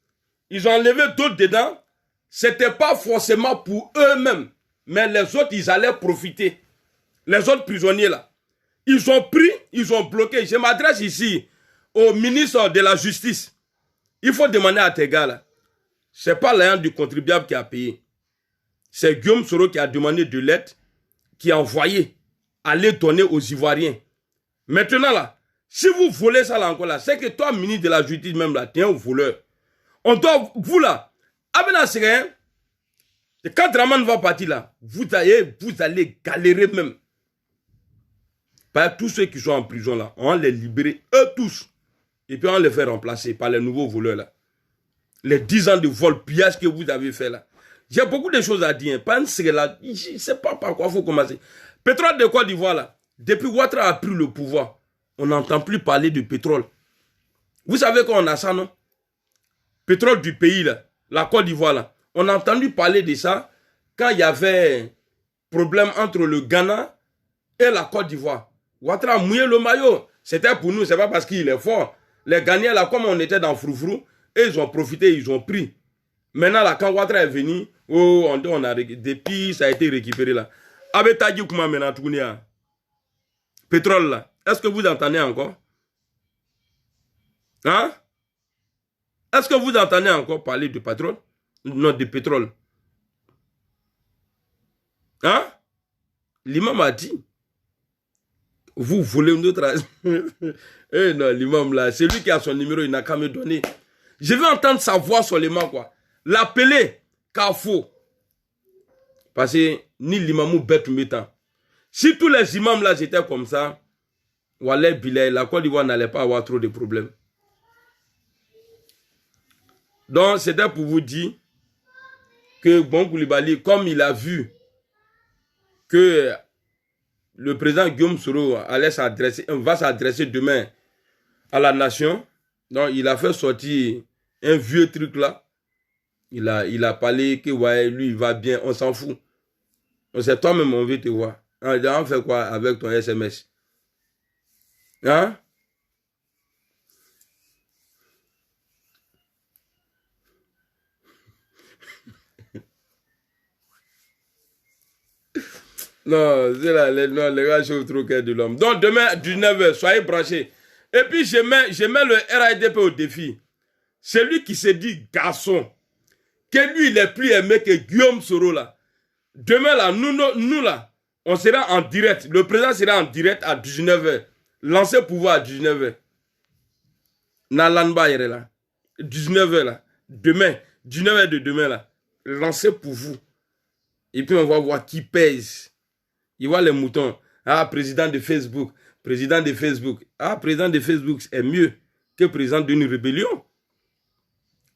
[SPEAKER 2] Ils ont enlevé d'autres dedans. C'était pas forcément pour eux-mêmes. Mais les autres, ils allaient profiter. Les autres prisonniers là. Ils ont pris, ils ont bloqué. Je m'adresse ici au ministre de la Justice. Il faut demander à tes gars là. Ce n'est pas l'argent du contribuable qui a payé. C'est Guillaume Soro qui a demandé de l'aide, qui a envoyé, aller donner aux Ivoiriens. Maintenant là, si vous volez ça là encore là, c'est que toi, ministre de la Justice même là, tu es un voleur. On doit, vous là, quand Draman va partir là, vous allez galérer même. Par tous ceux qui sont en prison là, on va les libérer, eux tous. Et puis on va les faire remplacer par les nouveaux voleurs là. Les 10 ans de vol, pillage que vous avez fait là. J'ai beaucoup de choses à dire. Pas là, je ne sais pas par quoi il faut commencer. Pétrole de Côte d'Ivoire là, depuis Ouattara a pris le pouvoir, on n'entend plus parler de pétrole. Vous savez qu'on a ça, non? Pétrole du pays là, la Côte d'Ivoire là. On a entendu parler de ça quand il y avait problème entre le Ghana et la Côte d'Ivoire. Ouattara a mouillé le maillot. C'était pour nous, c'est pas parce qu'il est fort. Les Ghanéens là, comme on était dans Froufrou, et ils ont profité, ils ont pris. Maintenant là, quand Ouattara est venu, oh, on a depuis ça a été récupéré là. Abetadji Kouma maintenant tourné. Pétrole là. Est-ce que vous entendez encore? Hein? Est-ce que vous entendez encore parler de pétrole? Non, de pétrole. Hein? L'imam a dit. Vous voulez notre... Eh non, l'imam là, c'est lui qui a son numéro, il n'a qu'à me donner. Je veux entendre sa voix seulement quoi. L'appeler Kafo. Parce que ni l'imamou bête m'étant. Si tous les imams là étaient comme ça, Wallah Bilay, la Côte d'Ivoire n'allait pas avoir trop de problèmes. Donc c'était pour vous dire que Bon Koulibaly, comme il a vu que le président Guillaume Soro va s'adresser demain à la nation, donc il a fait sortir un vieux truc là. Il a parlé que ouais, lui il va bien, on s'en fout. C'est toi-même on veut te voir. On fait quoi avec ton SMS? Hein? Non, c'est là, les gars, je trop cœur de l'homme. Donc demain, 19h, soyez branchés. Et puis je mets le RADP au défi. Celui qui se dit garçon, que lui il est plus aimé que Guillaume Soro là. Demain là, nous là, on sera en direct. Le président sera en direct à 19h. Lancez pouvoir à 19h. Nalanba est là. 19h là. Demain, 19h de demain là. Lancez pour vous. Et puis on va voir qui pèse. Il voit les moutons. Ah, président de Facebook. Président de Facebook. Ah, président de Facebook est mieux que président d'une rébellion.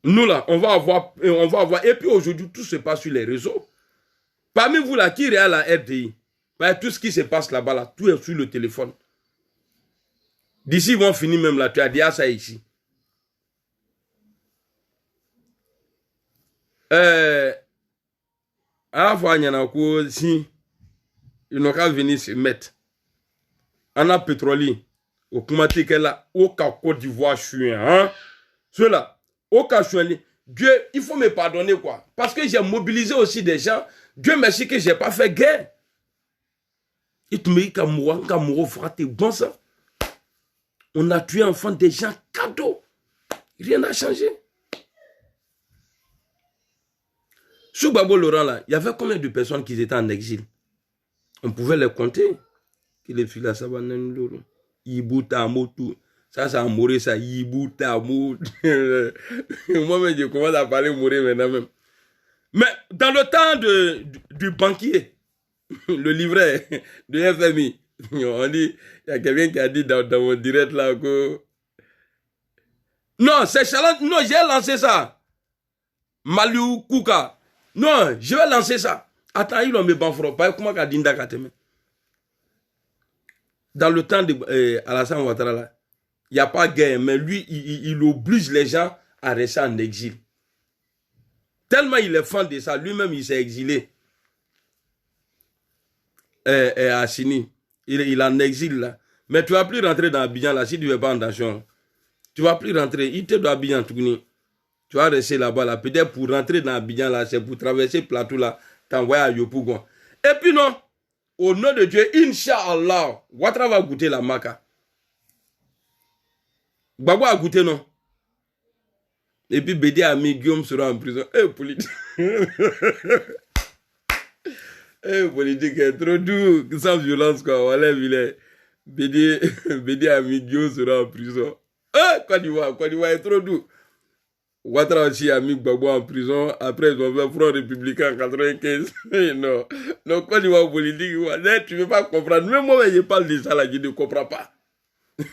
[SPEAKER 2] Nous là, on va avoir. Et puis aujourd'hui, tout se passe sur les réseaux. Parmi vous là, qui est à la RDI? Ben, tout ce qui se passe là-bas, là, tout est sur le téléphone. D'ici, ils vont finir même là. Tu as dit ça ici. À la fois, il y en a quoi si. Ils n'ont qu'à venir se mettre. On a pétrolier. Au Koumaté qu'elle a au Côte d'Ivoire, je suis hein. Ceux-là, Au cas où Dieu, il faut me pardonner quoi. Parce que j'ai mobilisé aussi des gens. Dieu merci que je n'ai pas fait guerre. Il te me dit qu'Amouro frate bon ça. On a tué enfant des gens cadeaux. Rien n'a changé. Sous Babo Laurent là, il y avait combien de personnes qui étaient en exil? On pouvait les compter. Que les filles là, ça va n'en Ibutamo tout. Ça, c'est Amouré, ça. Ibutamo. Moi-même, je commence à parler Mouré maintenant même. Mais dans le temps du banquier, le livret de FMI, on dit, il y a quelqu'un qui a dit dans mon direct là que... Non, c'est Chaland. Non, j'ai lancé ça. Maliou Kouka. Non, je vais lancer ça. Attends, il a mis banfro. Pas comment qu'a dit Ndakateme. Dans le temps de Alassane Ouattara là, il n'y a pas de guerre, mais lui, il oblige les gens à rester en exil. Tellement il est fan de ça, lui-même il s'est exilé. À Assini. Il est en exil là. Mais tu ne vas plus rentrer dans Abidjan là si tu ne veux pas en tension. Tu ne vas plus rentrer. Il te doit Abidjan tout. Tu vas rester là-bas là. Peut-être pour rentrer dans Abidjan là, c'est pour traverser le plateau là, t'envoyer à Yopougon. Et puis non, au nom de Dieu, Inch'Allah, Ouattara va goûter la maca. Gbagbo a goûté non. Et puis Bédé Ami Guillaume sera en prison. Politique. Politique est trop doux, sans violence quoi. Voilà, Bédé Ami Guillaume sera en prison. Côte d'Ivoire est trop doux. Ouattara aussi a mis Gbagbo en prison. Après, ils ont fait Front républicain en 95. Non, Côte d'Ivoire politique, tu ne peux pas comprendre. Même moi, je parle de ça là, je ne comprends pas.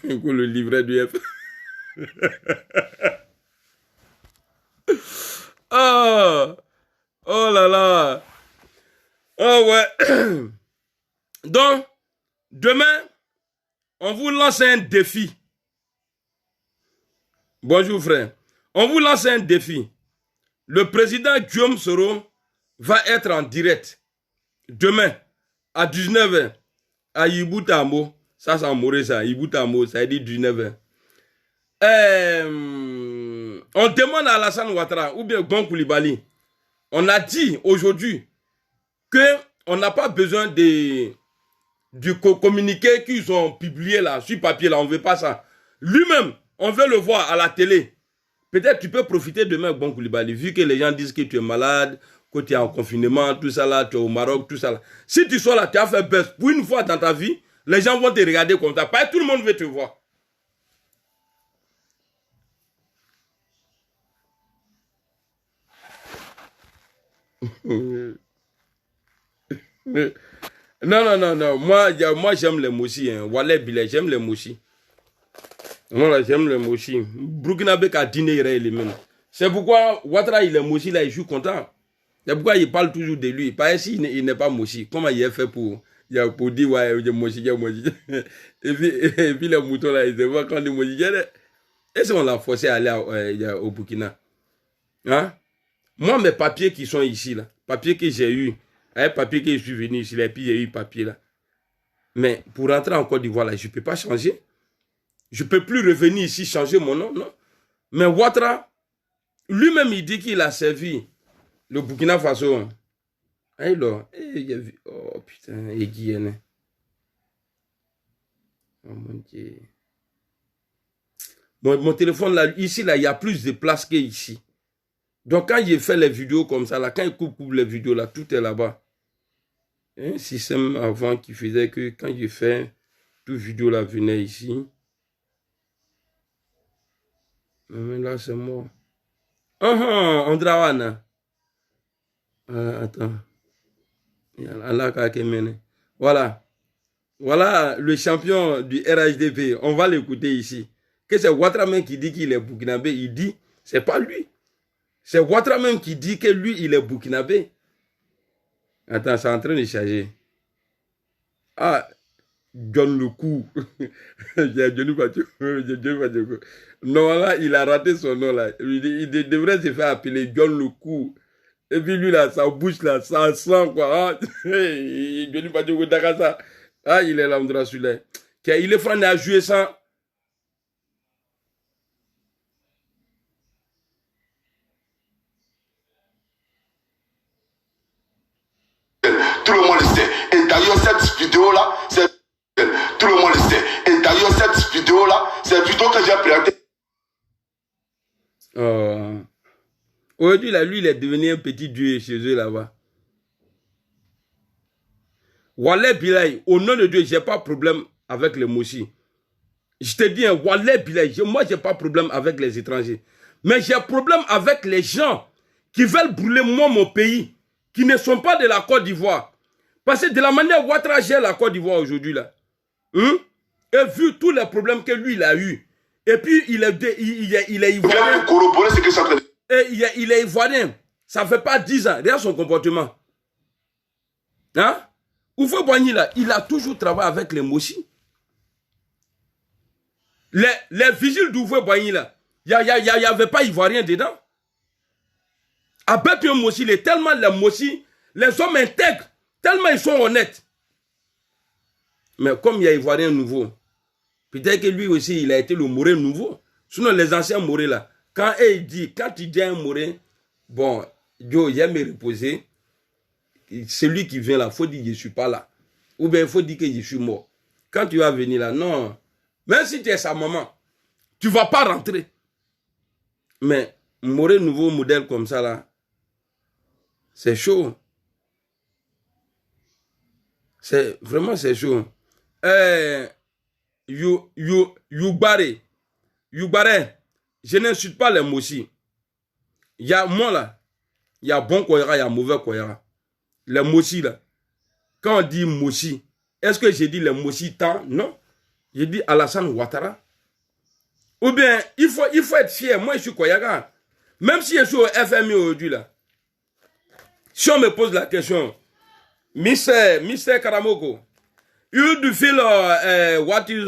[SPEAKER 2] Le livret du F. Oh là là. Oh ouais. Donc, demain, on vous lance un défi. Bonjour frère. On vous lance un défi. Le président Guillaume Soro va être en direct demain à 19h à Ibutamo. Ça, c'est en Moré, ça. Ibutamo, ça dit 19h. On demande à Alassane Ouattara ou bien Gon Koulibaly. On a dit aujourd'hui qu'on n'a pas besoin du communiqué qu'ils ont publié là, sur papier là. On ne veut pas ça. Lui-même, on veut le voir à la télé. Peut-être tu peux profiter demain, Gon Koulibaly, vu que les gens disent que tu es malade, que tu es en confinement, tout ça là, tu es au Maroc, tout ça là. Si tu sois là, tu as fait buzz pour une fois dans ta vie, les gens vont te regarder comme ça. Pas tout le monde veut te voir. Non. Moi j'aime les moussis. Wallet Billet, j'aime les moussis. Moi, j'aime les moussis. Burkinabé a dîné, il même. C'est pourquoi Ouattara, il est moussi là, il joue content. C'est pourquoi il parle toujours de lui. Pas ici, il n'est pas moussi. Comment il a fait pour dire, ouais, il est moussi, il est moussi. Et puis les moutons là, ils se voient quand il est moussi. Est-ce qu'on l'a forcé à aller au Burkina? Hein? Moi, mes papiers qui sont ici, là, papiers que j'ai eu, papiers que je suis venu ici, là, et puis j'ai eu papier là. Mais pour rentrer en Côte d'Ivoire, là, je ne peux pas changer. Je ne peux plus revenir ici changer mon nom, non. Mais Ouattara, lui-même, il dit qu'il a servi le Burkina Faso. Alors, oh putain, Guienne. Oh mon Dieu. Mon téléphone, là, ici, là, il y a plus de place qu'ici. Donc, quand il fait les vidéos comme ça, là, quand il coupe les vidéos, là, tout est là-bas. Un système avant qui faisait que quand il fait, toute vidéo, là, venait ici. Mais là, c'est mort. Andrawana. Attends. Voilà. Voilà le champion du RHDP. On va l'écouter ici. Que c'est Ouattara même qui dit qu'il est burkinabé. Il dit, c'est pas lui. C'est Ouattara même qui dit que lui, il est burkinabé. Attends, c'est en train de charger. John le coup. Non, là, il a raté son nom là. Il devrait se faire appeler John le coup. Et puis lui là, sa bouche là, ça sent quoi. Il est là, on dirait celui-là. Il est franc à jouer ça.
[SPEAKER 7] Tout le monde le sait. Et d'ailleurs, cette vidéo-là, c'est... Tout le monde le sait. Et d'ailleurs, cette vidéo-là, c'est une vidéo que j'ai présentée.
[SPEAKER 2] Aujourd'hui, là, lui, il est devenu un petit dieu chez eux là-bas. Wallah Bilay, au nom de Dieu, je n'ai pas de problème avec les Mossi. Je te dis, Wallah Bilay, moi, je n'ai pas de problème avec les étrangers. Mais j'ai un problème avec les gens qui veulent brûler moi, mon pays, qui ne sont pas de la Côte d'Ivoire. Parce que de la manière Ouattara gère la Côte d'Ivoire aujourd'hui, là, et vu tous les problèmes que lui, il a eu, et puis il est ivoirien. Et il est ivoirien. Ça ne fait pas 10 ans. Regarde son comportement. Hein? Oufo Boigny, là, il a toujours travaillé avec les Mossi. Les vigiles d'Oufo Boigny, là, il n'y avait pas ivoirien dedans. À Bépien Mossi, tellement les Mossi, les hommes intègres, tellement ils sont honnêtes. Mais comme il y a ivoirien nouveau, peut-être que lui aussi, il a été le Moré nouveau. Sinon, les anciens Moré, là, quand il dit un Moré, bon, Dieu, j'aime me reposer. Celui qui vient là, il faut dire que je ne suis pas là. Ou bien il faut dire que je suis mort. Quand tu vas venir là, non. Même si tu es sa maman, tu ne vas pas rentrer. Mais Moré nouveau modèle comme ça là, c'est chaud. Vraiment c'est chaud. Youbare, je n'insulte pas les Mossi. Il y a moi là, il y a bon Koyara, il y a mauvais Koyara. Les Mossi là, quand on dit Mossi, est-ce que j'ai dit les Mossi tant? Non. J'ai dit Alassane Ouattara. Ou bien, il faut être fier. Moi, je suis Koyara. Même si je suis au FMI aujourd'hui là. Si on me pose la question, Mr. Karamoko, you do feel what is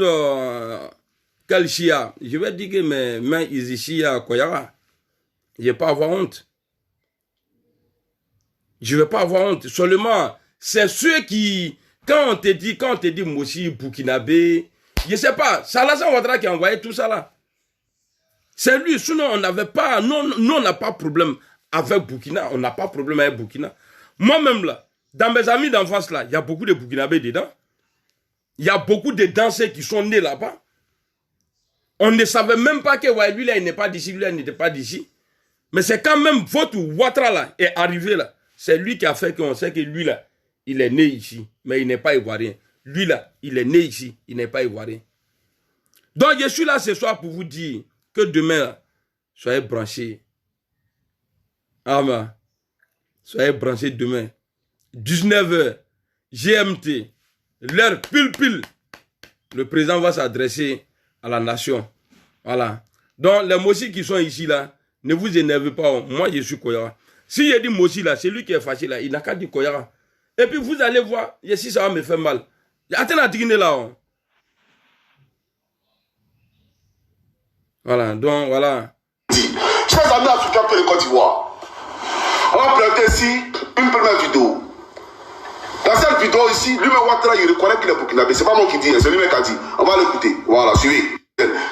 [SPEAKER 2] quel Shia? Je vais dire que mes mains is Shia Koyara. Je ne vais pas avoir honte. Je ne vais pas avoir honte. Seulement, c'est ceux qui, quand on te dit Mossi, Burkinabé, je ne sais pas, c'est Alassane Ouattara qui a envoyé tout ça là. C'est lui, sinon on n'avait pas, nous on n'a pas de problème avec Burkina, on n'a pas de problème avec Burkina. Moi-même là, dans mes amis d'enfance là, il y a beaucoup de Burkinabés dedans. Il y a beaucoup de danseurs qui sont nés là-bas. On ne savait même pas que ouais, lui là, il n'est pas d'ici, lui là, il n'était pas d'ici. Mais c'est quand même votre Ouattara là est arrivé là. C'est lui qui a fait qu'on sait que lui là, il est né ici, mais il n'est pas ivoirien. Lui là, il est né ici, il n'est pas ivoirien. Donc je suis là ce soir pour vous dire que demain, là, soyez branchés. Amen. Soyez branchés demain. 19h, GMT, l'heure pile. Le président va s'adresser à la nation. Voilà. Donc les Mossi qui sont ici là, ne vous énervez pas. Moi je suis Koyara. Si je dis Mossi là, c'est lui qui est fâché là, il n'a qu'à dire Koyara. Et puis vous allez voir, si ça va me faire mal. Attends à dîner là. Voilà, donc voilà.
[SPEAKER 7] Chers amis africains de Côte d'Ivoire, on va présenter ici une première vidéo. Dans cette vidéo ici, lui-même Ouattara, il reconnaît qu'il est burkinabé. C'est pas moi qui dis, c'est lui-même qui a dit. On va l'écouter. Voilà, suivez.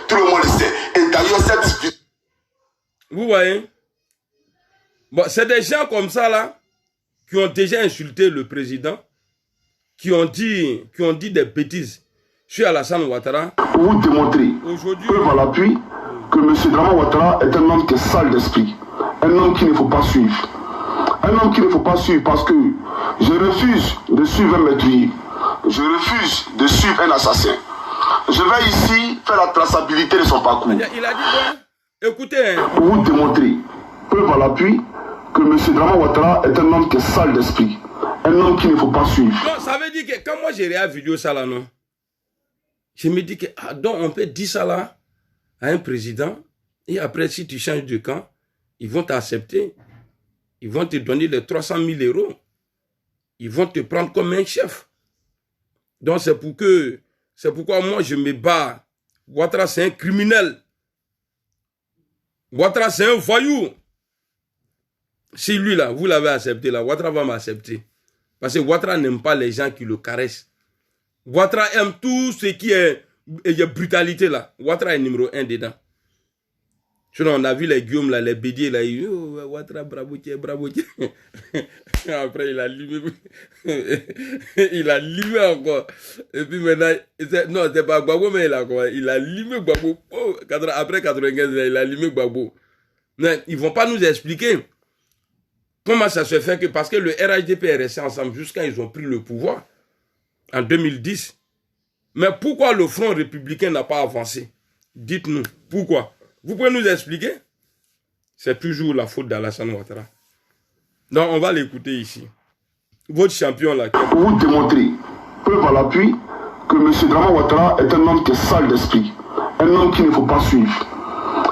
[SPEAKER 7] Tout le monde le sait. Et d'ailleurs, cette vidéo.
[SPEAKER 2] Vous voyez? Bon, c'est des gens comme ça là, qui ont déjà insulté le président, qui ont dit des bêtises sur Alassane Ouattara.
[SPEAKER 7] Pour vous démontrer, preuve à l'appui, que M. Draman Ouattara est un homme qui est sale d'esprit. Un homme qu'il ne faut pas suivre. Un homme qu'il ne faut pas suivre parce que je refuse de suivre un meurtrier. Je refuse de suivre un assassin. Je vais ici faire la traçabilité de son parcours.
[SPEAKER 2] Il a dit quoi? Écoutez.
[SPEAKER 7] Pour vous démontrer, preuve à l'appui, que M. Draman Ouattara est un homme qui est sale d'esprit. Un homme qu'il ne faut pas suivre.
[SPEAKER 2] Non, ça veut dire que quand moi j'ai regardé la vidéo ça là, non? Je me dis que, donc on peut dire ça là à un président, et après si tu changes de camp, ils vont t'accepter. Ils vont te donner les 300 000 €. Ils vont te prendre comme un chef. Donc c'est pourquoi moi je me bats. Ouattara c'est un criminel. Ouattara c'est un voyou. Si lui là, vous l'avez accepté là, Ouattara va m'accepter. Parce que Ouattara n'aime pas les gens qui le caressent. Ouattara aime tout ce qui est brutalité là. Ouattara est numéro 1 dedans. Sinon, on a vu les Guillaume, là, les Bédier, là, ils disent, oh, Ouattara, bravo, tiens, bravo, tiens. Après, il a limé. Il a limé encore. Et puis maintenant, non, c'est pas Gbagbo, mais il a limé Gbagbo. Oh, après 95, il a limé Gbagbo. Mais ils ne vont pas nous expliquer comment ça se fait que, parce que le RHDP est resté ensemble jusqu'à ils ont pris le pouvoir en 2010. Mais pourquoi le Front républicain n'a pas avancé? Dites-nous, pourquoi? Vous pouvez nous expliquer? C'est toujours la faute d'Alassane Ouattara. Donc, on va l'écouter ici. Votre champion, là.
[SPEAKER 7] Pour vous démontrer, preuve à l'appui, que M. Draman Ouattara est un homme qui est sale d'esprit. Un homme qu'il ne faut pas suivre.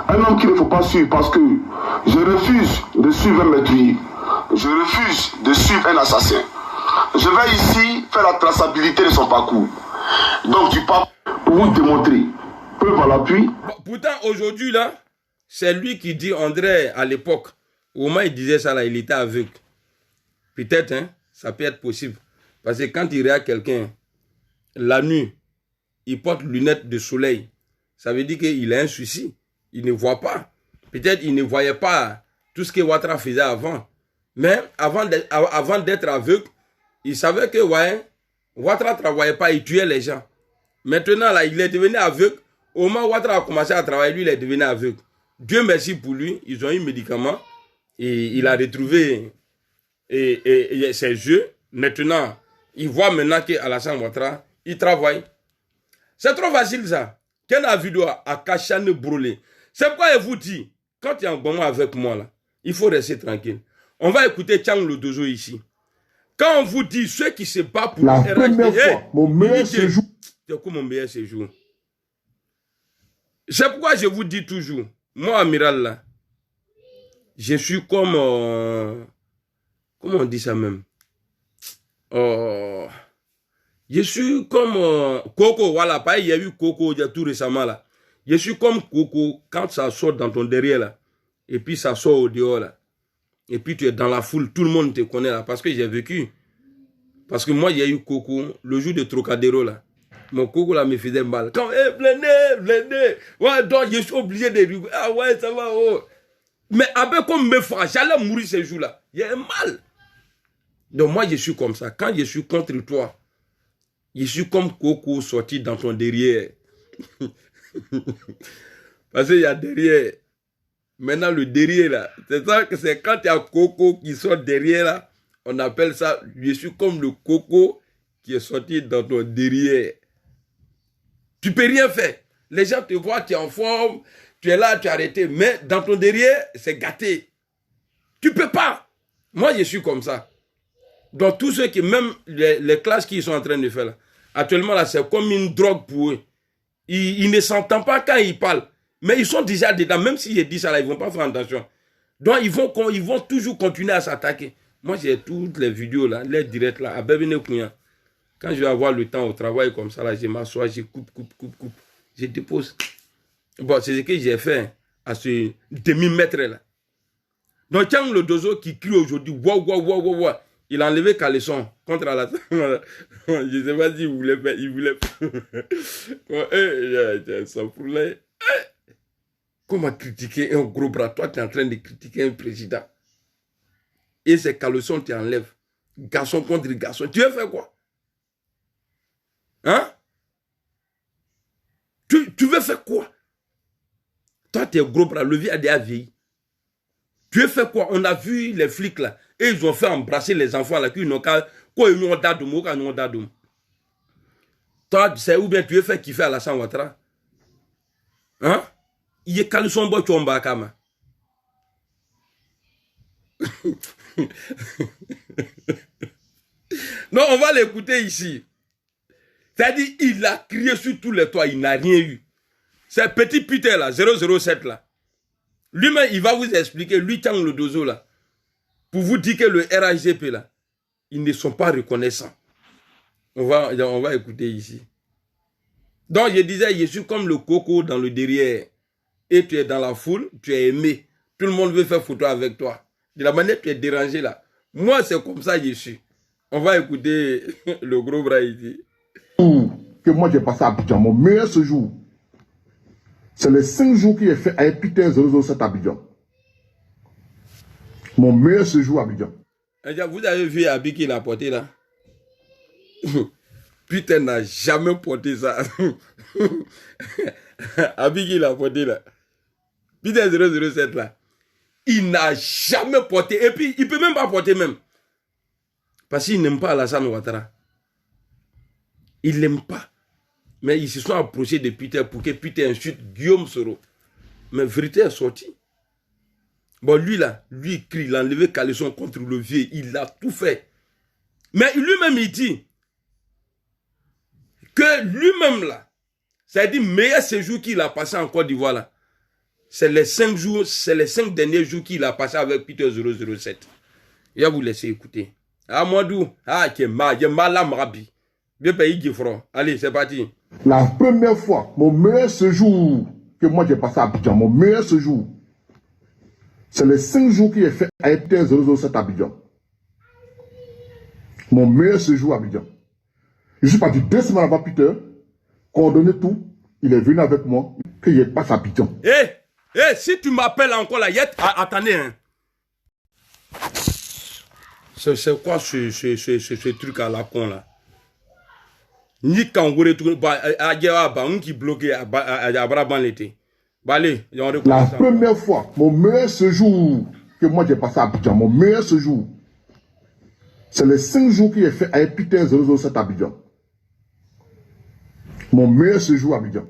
[SPEAKER 7] Un homme qu'il ne faut pas suivre parce que je refuse de suivre un meurtrier. Je refuse de suivre un assassin. Je vais ici faire la traçabilité de son parcours. Donc, du pape, pour vous démontrer, preuve à l'appui.
[SPEAKER 2] Pourtant, aujourd'hui, là, c'est lui qui dit, André, à l'époque, au moins il disait ça, là, il était aveugle. Peut-être, hein, ça peut être possible. Parce que quand il regarde quelqu'un, la nuit, il porte lunettes de soleil. Ça veut dire qu'il a un souci. Il ne voit pas. Peut-être qu'il ne voyait pas tout ce que Ouattara faisait avant. Mais avant d'être aveugle, il savait que ouais, Ouattara ne travaillait pas, il tuait les gens. Maintenant, là, il est devenu aveugle. Au moment où Ouattara a commencé à travailler, lui, il est devenu aveugle. Dieu merci pour lui, ils ont eu un médicament et il a retrouvé ses yeux. Maintenant, il voit maintenant qu'Alassane Ouattara, il travaille. C'est trop facile ça. Qu'un a vidéo à Kachane brûlé. C'est pourquoi je vous dis, quand il y a un bon moment avec moi là, il faut rester tranquille. On va écouter Tchang le Dozo ici. Quand on vous dit ceux qui se battent pour
[SPEAKER 8] la première fois, mon meilleur séjour.
[SPEAKER 2] C'est quoi mon meilleur séjour? C'est pourquoi je vous dis toujours, moi, amiral là, je suis comme, comment on dit ça même? Je suis comme Coco, voilà, pas il y a eu Coco tout récemment là. Je suis comme Coco quand ça sort dans ton derrière là, et puis ça sort au dehors là. Et puis tu es dans la foule, tout le monde te connaît là, parce que j'ai vécu. Parce que moi, il y a eu Coco, le jour de Trocadéro là. Mon Coco là me faisait mal. Quand, blendé. Ouais, donc je suis obligé de lui. Ah ouais, ça va, oh. Mais avec comme me fera, j'allais mourir ce jour là. Il y a un mal. Donc moi, je suis comme ça. Quand je suis contre toi, je suis comme Coco sorti dans ton derrière. Parce qu'il y a derrière. Maintenant, le derrière là, c'est ça que c'est quand il y a Coco qui sort derrière là, on appelle ça, je suis comme le Coco qui est sorti dans ton derrière. Tu peux rien faire. Les gens te voient, tu es en forme, tu es là, tu es arrêté, mais dans ton derrière, c'est gâté. Tu peux pas. Moi, je suis comme ça. Donc, tous ceux qui, même les classes qu'ils sont en train de faire là, actuellement là, c'est comme une drogue pour eux. Ils ne s'entendent pas quand ils parlent. Mais ils sont déjà dedans, même s'ils disent ça là, ils ne vont pas faire attention. Donc ils vont toujours continuer à s'attaquer. Moi j'ai toutes les vidéos là, les directs là, à Bébéné Kounia. Quand je vais avoir le temps au travail comme ça là, je m'assois, je coupe. Je dépose. Bon, c'est ce que j'ai fait à ce demi-mètre là. Donc Tchang le Dozo qui crie aujourd'hui, waouh, il a enlevé Caleçon contre la... Je ne sais pas s'il voulait faire, il voulait faire. Comment critiquer un gros bras? Toi, tu es en train de critiquer un président. Et ces caleçons, tu enlèves. Garçon contre garçon. Tu veux faire quoi? Hein? Tu veux faire quoi? Toi, tu es gros bras. Le vieux a déjà vieilli. Tu veux faire quoi? On a vu les flics là. Et ils ont fait embrasser les enfants là. Qui n'ont qu'à... Quoi, ils n'ont pas d'homme. Toi, tu sais où bien tu veux faire kiffer Alassane Ouattara? Hein? Il est calé son bois chomba kama. Non, on va l'écouter ici. C'est-à-dire, il a crié sur tous les toits, il n'a rien eu. C'est petit Peter là, 007 là. Lui-même, il va vous expliquer, lui, Tchang le Dozo là, pour vous dire que le RHGP là, ils ne sont pas reconnaissants. On va écouter ici. Donc, je disais, je suis comme le Coco dans le derrière. Et tu es dans la foule, tu es aimé. Tout le monde veut faire photo avec toi. De la manière tu es dérangé là. Moi, c'est comme ça que je suis. On va écouter le gros bras ici.
[SPEAKER 8] Que moi, j'ai passé à Abidjan, mon meilleur séjour. C'est les 5 jours qu'il a fait avec Peter 007 à Abidjan. Mon meilleur séjour à Abidjan.
[SPEAKER 2] Vous avez vu l'habit qu'il a porté là? Peter n'a jamais porté ça. Habit qu'il a porté là. Peter 007 là. Il n'a jamais porté. Et puis, il ne peut même pas porter même. Parce qu'il n'aime pas Alassane Ouattara. Il ne l'aime pas. Mais ils se sont approchés de Peter pour que Peter insulte Guillaume Soro. Mais la vérité est sortie. Bon, lui là, lui il crie, il a enlevé caleçon contre le vieux. Il a tout fait. Mais lui-même, il dit que lui-même là, ça a dit meilleur séjour qu'il a passé en Côte d'Ivoire là. C'est les 5 jours, c'est les 5 derniers jours qu'il a passé avec Peter 007. Je vais vous laisser écouter. Ah, Modou, ah, qui est mal, à Marabi. Bien pays qui front. Allez, c'est parti.
[SPEAKER 8] La première fois, mon meilleur séjour que moi j'ai passé à Abidjan, mon meilleur séjour, c'est les 5 jours qu'il a fait avec Peter 007 à Abidjan. Mon meilleur séjour à Abidjan. Je suis parti 2 semaines avant Peter, coordonné tout, il est venu avec moi, qu'il passe à Abidjan.
[SPEAKER 2] Si tu m'appelles encore là, attendez, hein. C'est quoi ce truc à la con là? Ni kangouré tout, qui bloqué à Braban l'été.
[SPEAKER 8] La première fois, mon meilleur séjour que moi j'ai passé à Abidjan, mon meilleur séjour, c'est les 5 jours qu'il a fait avec Peter 007 à Abidjan. Mon meilleur séjour à Abidjan.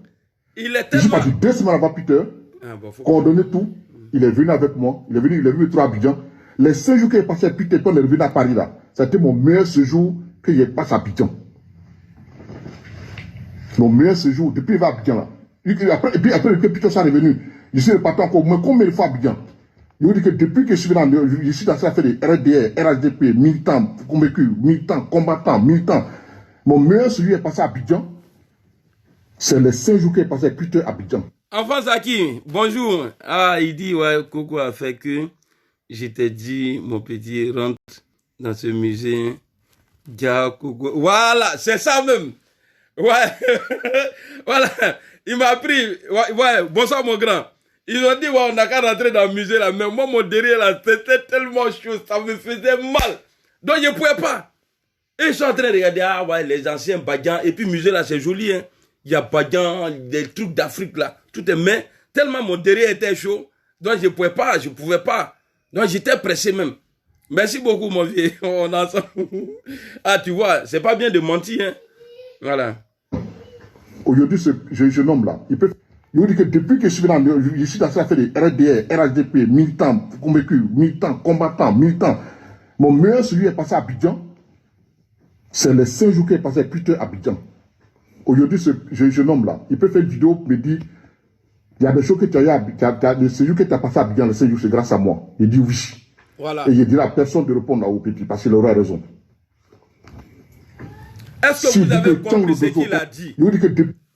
[SPEAKER 8] Je suis parti 2 semaines avant Peter, coordonné tout, il est venu avec moi, il est venu trop à Abidjan. Les 5 jours qu'il est passé à Peter, quand il est revenu à Paris là, c'était mon meilleur séjour qu'il est passé à Abidjan. Mon meilleur séjour, depuis qu'il va à Abidjan là. Et puis après que Peter soit revenu, je suis reparti encore, mais combien de fois à Abidjan? Il dit que depuis que je suis venu, je suis dans ça, fait des RDR, RHDP, militants, convaincus, militants, combattants, militants. Mon meilleur séjour est passé à Abidjan. C'est les 5 jours qu'il est passé à Peter à Abidjan.
[SPEAKER 2] Enfant Zaki, bonjour. Ah, il dit, ouais, Coco a fait que je t'ai dit, mon petit, rentre dans ce musée. Dia, Coco. Voilà, c'est ça même. Ouais, voilà. Il m'a pris. Ouais, bonsoir mon grand. Ils ont dit, ouais, on n'a qu'à rentrer dans le musée là. Mais moi, mon derrière là, c'était tellement chaud, ça me faisait mal. Donc, je ne pouvais pas. Et je suis en train de regarder, ah ouais, les anciens Badian. Et puis, le musée là, c'est joli, hein. Il y a Badian, des trucs d'Afrique là. Tout est, mais tellement mon derrière était chaud. Donc, je ne pouvais pas. Donc, j'étais pressé même. Merci beaucoup, mon vieux. On est ensemble. Ah, tu vois, c'est pas bien de mentir, hein. Voilà.
[SPEAKER 8] Aujourd'hui, ce jeune homme-là, il dit que depuis que je suis dans ça, fait des RDR, RHDP, militants, convaincus, militants, combattants, militants. Mon meilleur séjour est passé à Abidjan. C'est les 5 jours qu'il est passé à Peter à Abidjan. Aujourd'hui, ce jeune homme-là, il peut faire une vidéo pour me dire, il y a des choses que tu as, le séjour que tu as passé à Abidjan, le séjour, c'est grâce à moi. Il dit oui.
[SPEAKER 2] Voilà.
[SPEAKER 8] Et il dira à personne de répondre à petit, parce qu'il aura raison.
[SPEAKER 2] Est-ce que vous avez compris ce qu'il a dit?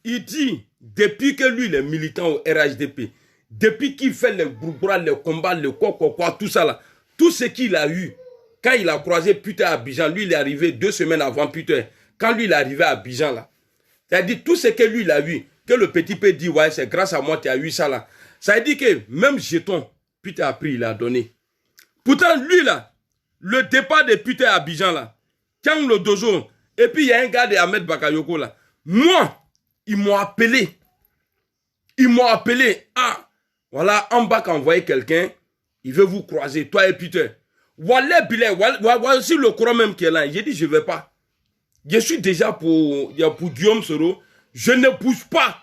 [SPEAKER 2] Il dit, depuis que lui, il est militant au RHDP, depuis qu'il fait les bourbois, les combats, le quoi, tout ça là, tout ce qu'il a eu, quand il a croisé Peter à Abidjan, lui, il est arrivé 2 semaines avant Peter. Quand lui, il est arrivé à Abidjan là, c'est-à-dire tout ce que lui, il a eu, que le petit peut dire, ouais, c'est grâce à moi que tu as eu ça là. Ça veut dire que même jeton, Peter a pris, il a donné. Pourtant, lui là, le départ de Peter à Abidjan là, quand le dojo, et puis il y a un gars de Ahmed Bakayoko là. Moi, ils m'ont appelé. Ah, voilà, en bas quand envoyé quelqu'un, il veut vous croiser, toi et Peter. Voilà, voici le courant même qui est là. J'ai dit, je ne vais pas. Je suis déjà pour Guillaume Soro. Je ne bouge pas.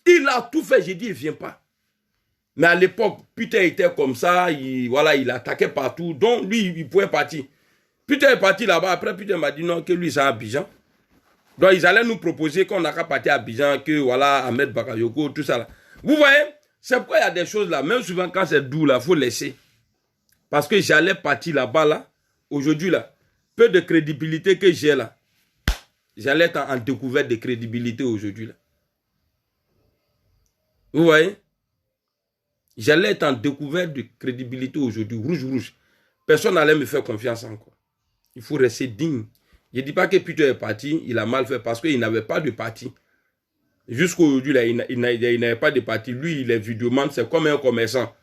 [SPEAKER 2] Il a tout fait. J'ai dit, il ne vient pas. Mais à l'époque, Peter était comme ça. Il attaquait partout. Donc, lui, il pouvait partir. Peter est parti là-bas. Après, Peter m'a dit non, que lui, c'est à Abidjan. Donc, ils allaient nous proposer qu'on n'a qu'à partir à Abidjan, que voilà, Ahmed Bakayoko, tout ça là. Vous voyez, c'est pourquoi il y a des choses là, même souvent quand c'est doux là, il faut laisser. Parce que j'allais partir là-bas là, aujourd'hui là, peu de crédibilité que j'ai là. J'allais être en découverte de crédibilité aujourd'hui là. Vous voyez? J'allais être en découverte de crédibilité aujourd'hui, rouge. Personne n'allait me faire confiance encore. Il faut rester digne. Je ne dis pas que Peter est parti, il a mal fait parce qu'il n'avait pas de parti. Jusqu'aujourd'hui, là, il n'avait pas de parti. Lui, il est vidéoman, c'est comme un commerçant.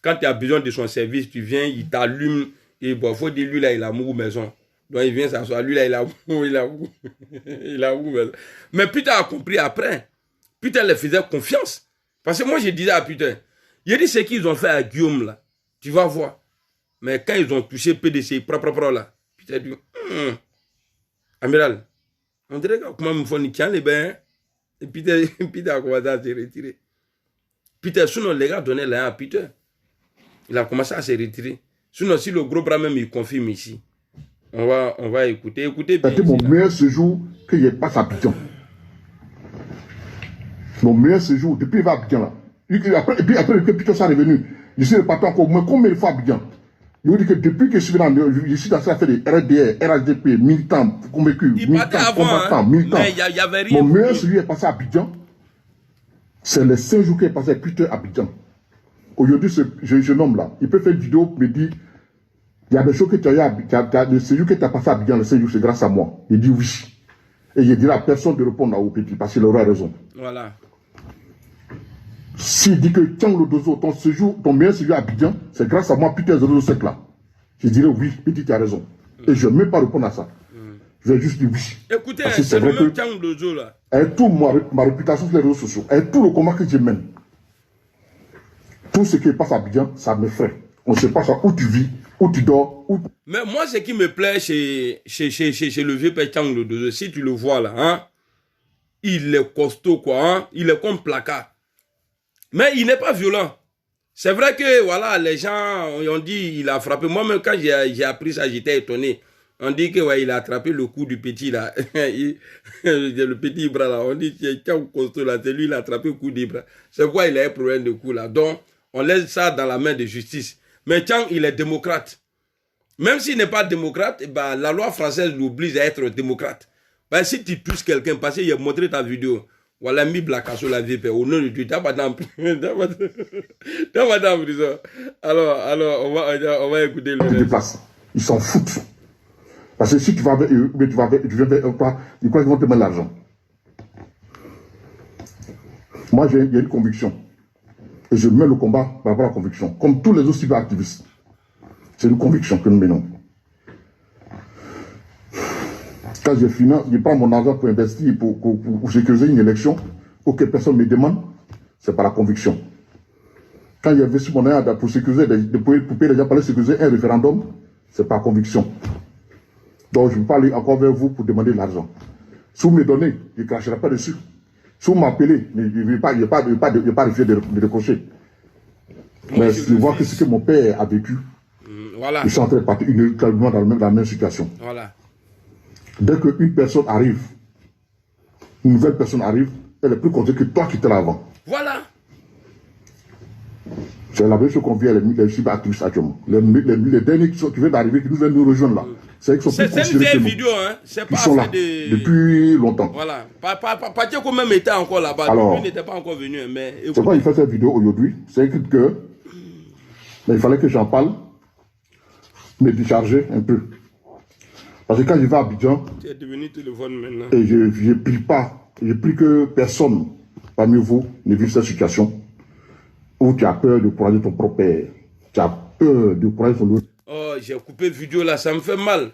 [SPEAKER 2] Quand tu as besoin de son service, tu viens, il t'allume. Et bon, il faut dire, lui, là, il a mouru maison. Donc, il vient s'asseoir. Lui, là, il a mouru. Il a mouru maison. Mais Peter a compris après. Peter leur faisait confiance. Parce que moi, je disais à Peter, il dit ce qu'ils ont fait à Guillaume, là. Tu vas voir. Mais quand ils ont touché PDC, là, Peter dit, Amiral, on dirait comment il me faut niquer les bains. Et Peter a commencé à se retirer. Peter, sinon, les gars donnaient l'air à Peter. Il a commencé à se retirer. Sinon, si le gros bras même, il confirme ici. On va écouter. Écoutez bien.
[SPEAKER 8] C'était mon meilleur séjour que je passe à Abidjan. Mon meilleur séjour, depuis il va à Abidjan là. Et puis après que Peter soit revenu, je suis reparti encore moins combien de fois à Abidjan. Je vous dis que depuis que je suis venu, je suis dans ça, fait des RDR, RHDP, militants, convaincus, militants, combattants, militants.
[SPEAKER 2] Y avait rien.
[SPEAKER 8] Mon meilleur séjour est passé à Abidjan. C'est les 5 jours qu'il est passé à Peter à Abidjan. Aujourd'hui, ce jeune homme là, il peut faire une vidéo, me dire, il y a des choses que tu as, le séjour que tu as passé à Abidjan, le séjour, c'est grâce à moi. Il dit oui. Et il dit à personne de répondre au petit, parce qu'il aura raison. Voilà. S'il dit que Tiang Lodozo, ton meilleur séjour à Abidjan, c'est grâce à moi, Peter 007 là. Je dirais oui, petit, tu as raison. Et je ne vais même pas répondre à ça. Je vais juste dire oui.
[SPEAKER 2] Écoutez, c'est le même Tiang Lodozo là.
[SPEAKER 8] Avec toute ma réputation sur les réseaux sociaux, avec tout le combat que je mène, tout ce qui passe à Abidjan, ça me fait. On ne sait pas ça, où tu vis, où tu dors, où...
[SPEAKER 2] Mais moi, ce qui me plaît chez le vieux père Tiang Lodozo, si tu le vois là, hein, il est costaud quoi, hein, il est comme placard. Mais il n'est pas violent. C'est vrai que, voilà, les gens ont dit il a frappé. Moi-même, quand j'ai appris ça, j'étais étonné. On dit que ouais, il a attrapé le cou du petit là. Le petit bras là. On dit c'est Tiang costaud là. C'est lui, il a attrapé le cou du bras. C'est quoi il a un problème de cou là. Donc, on laisse ça dans la main de justice. Mais Tiang, il est démocrate. Même s'il n'est pas démocrate, bah, la loi française l'oblige à être démocrate. Bah, si tu touches quelqu'un, parce qu'il a montré ta vidéo. Voilà, mis Blakasso la vie, au nom de Dieu, t'as pas dans prison. Alors, on va écouter le
[SPEAKER 8] reste. Ils s'en foutent. Parce que si tu vas avec eux, tu viens avec eux, ils croient qu'ils vont te mettre l'argent. Moi, il y a une conviction. Et je mets le combat par rapport à la conviction. Comme tous les autres cyberactivistes. C'est une conviction que nous menons. Quand je prends mon argent pour investir, pour sécuriser une élection, pour que personne me demande, c'est par la conviction. Quand j'ai investi mon argent pour sécuriser, pour payer les gens pour sécuriser un référendum, c'est par conviction. Donc je ne vais pas aller encore vers vous pour demander l'argent. Si vous me donnez, je ne cracherai pas dessus. Si vous m'appelez, je ne vais pas refuser de décrocher. Mais je vois que ce que mon père a vécu, voilà. Je suis en train de partir inéluctablement dans la même situation. Voilà. Dès qu'une personne arrive, une nouvelle personne arrive, elle est plus considérée que toi qui étais là avant. Voilà. C'est la même chose qu'on vit à les cyberactivistes actuellement. Les derniers qui viennent d'arriver, qui nous viennent nous rejoindre là. C'est
[SPEAKER 2] une vieille vidéo, hein. C'est pas
[SPEAKER 8] sont là depuis longtemps.
[SPEAKER 2] Voilà. Pathé quand même était encore là-bas. Lui n'était pas encore venu. Mais
[SPEAKER 8] c'est pourquoi il fait cette vidéo aujourd'hui. C'est écrit que mais il fallait que j'en parle, me décharger un peu. Parce que quand je vais à Abidjan,
[SPEAKER 2] tu es devenu téléphone maintenant.
[SPEAKER 8] Et je ne prie que personne parmi vous ne vive cette situation où tu as peur de courager ton propre père. Tu as peur de courager ton autre.
[SPEAKER 2] Oh, j'ai coupé vidéo là, ça me fait mal.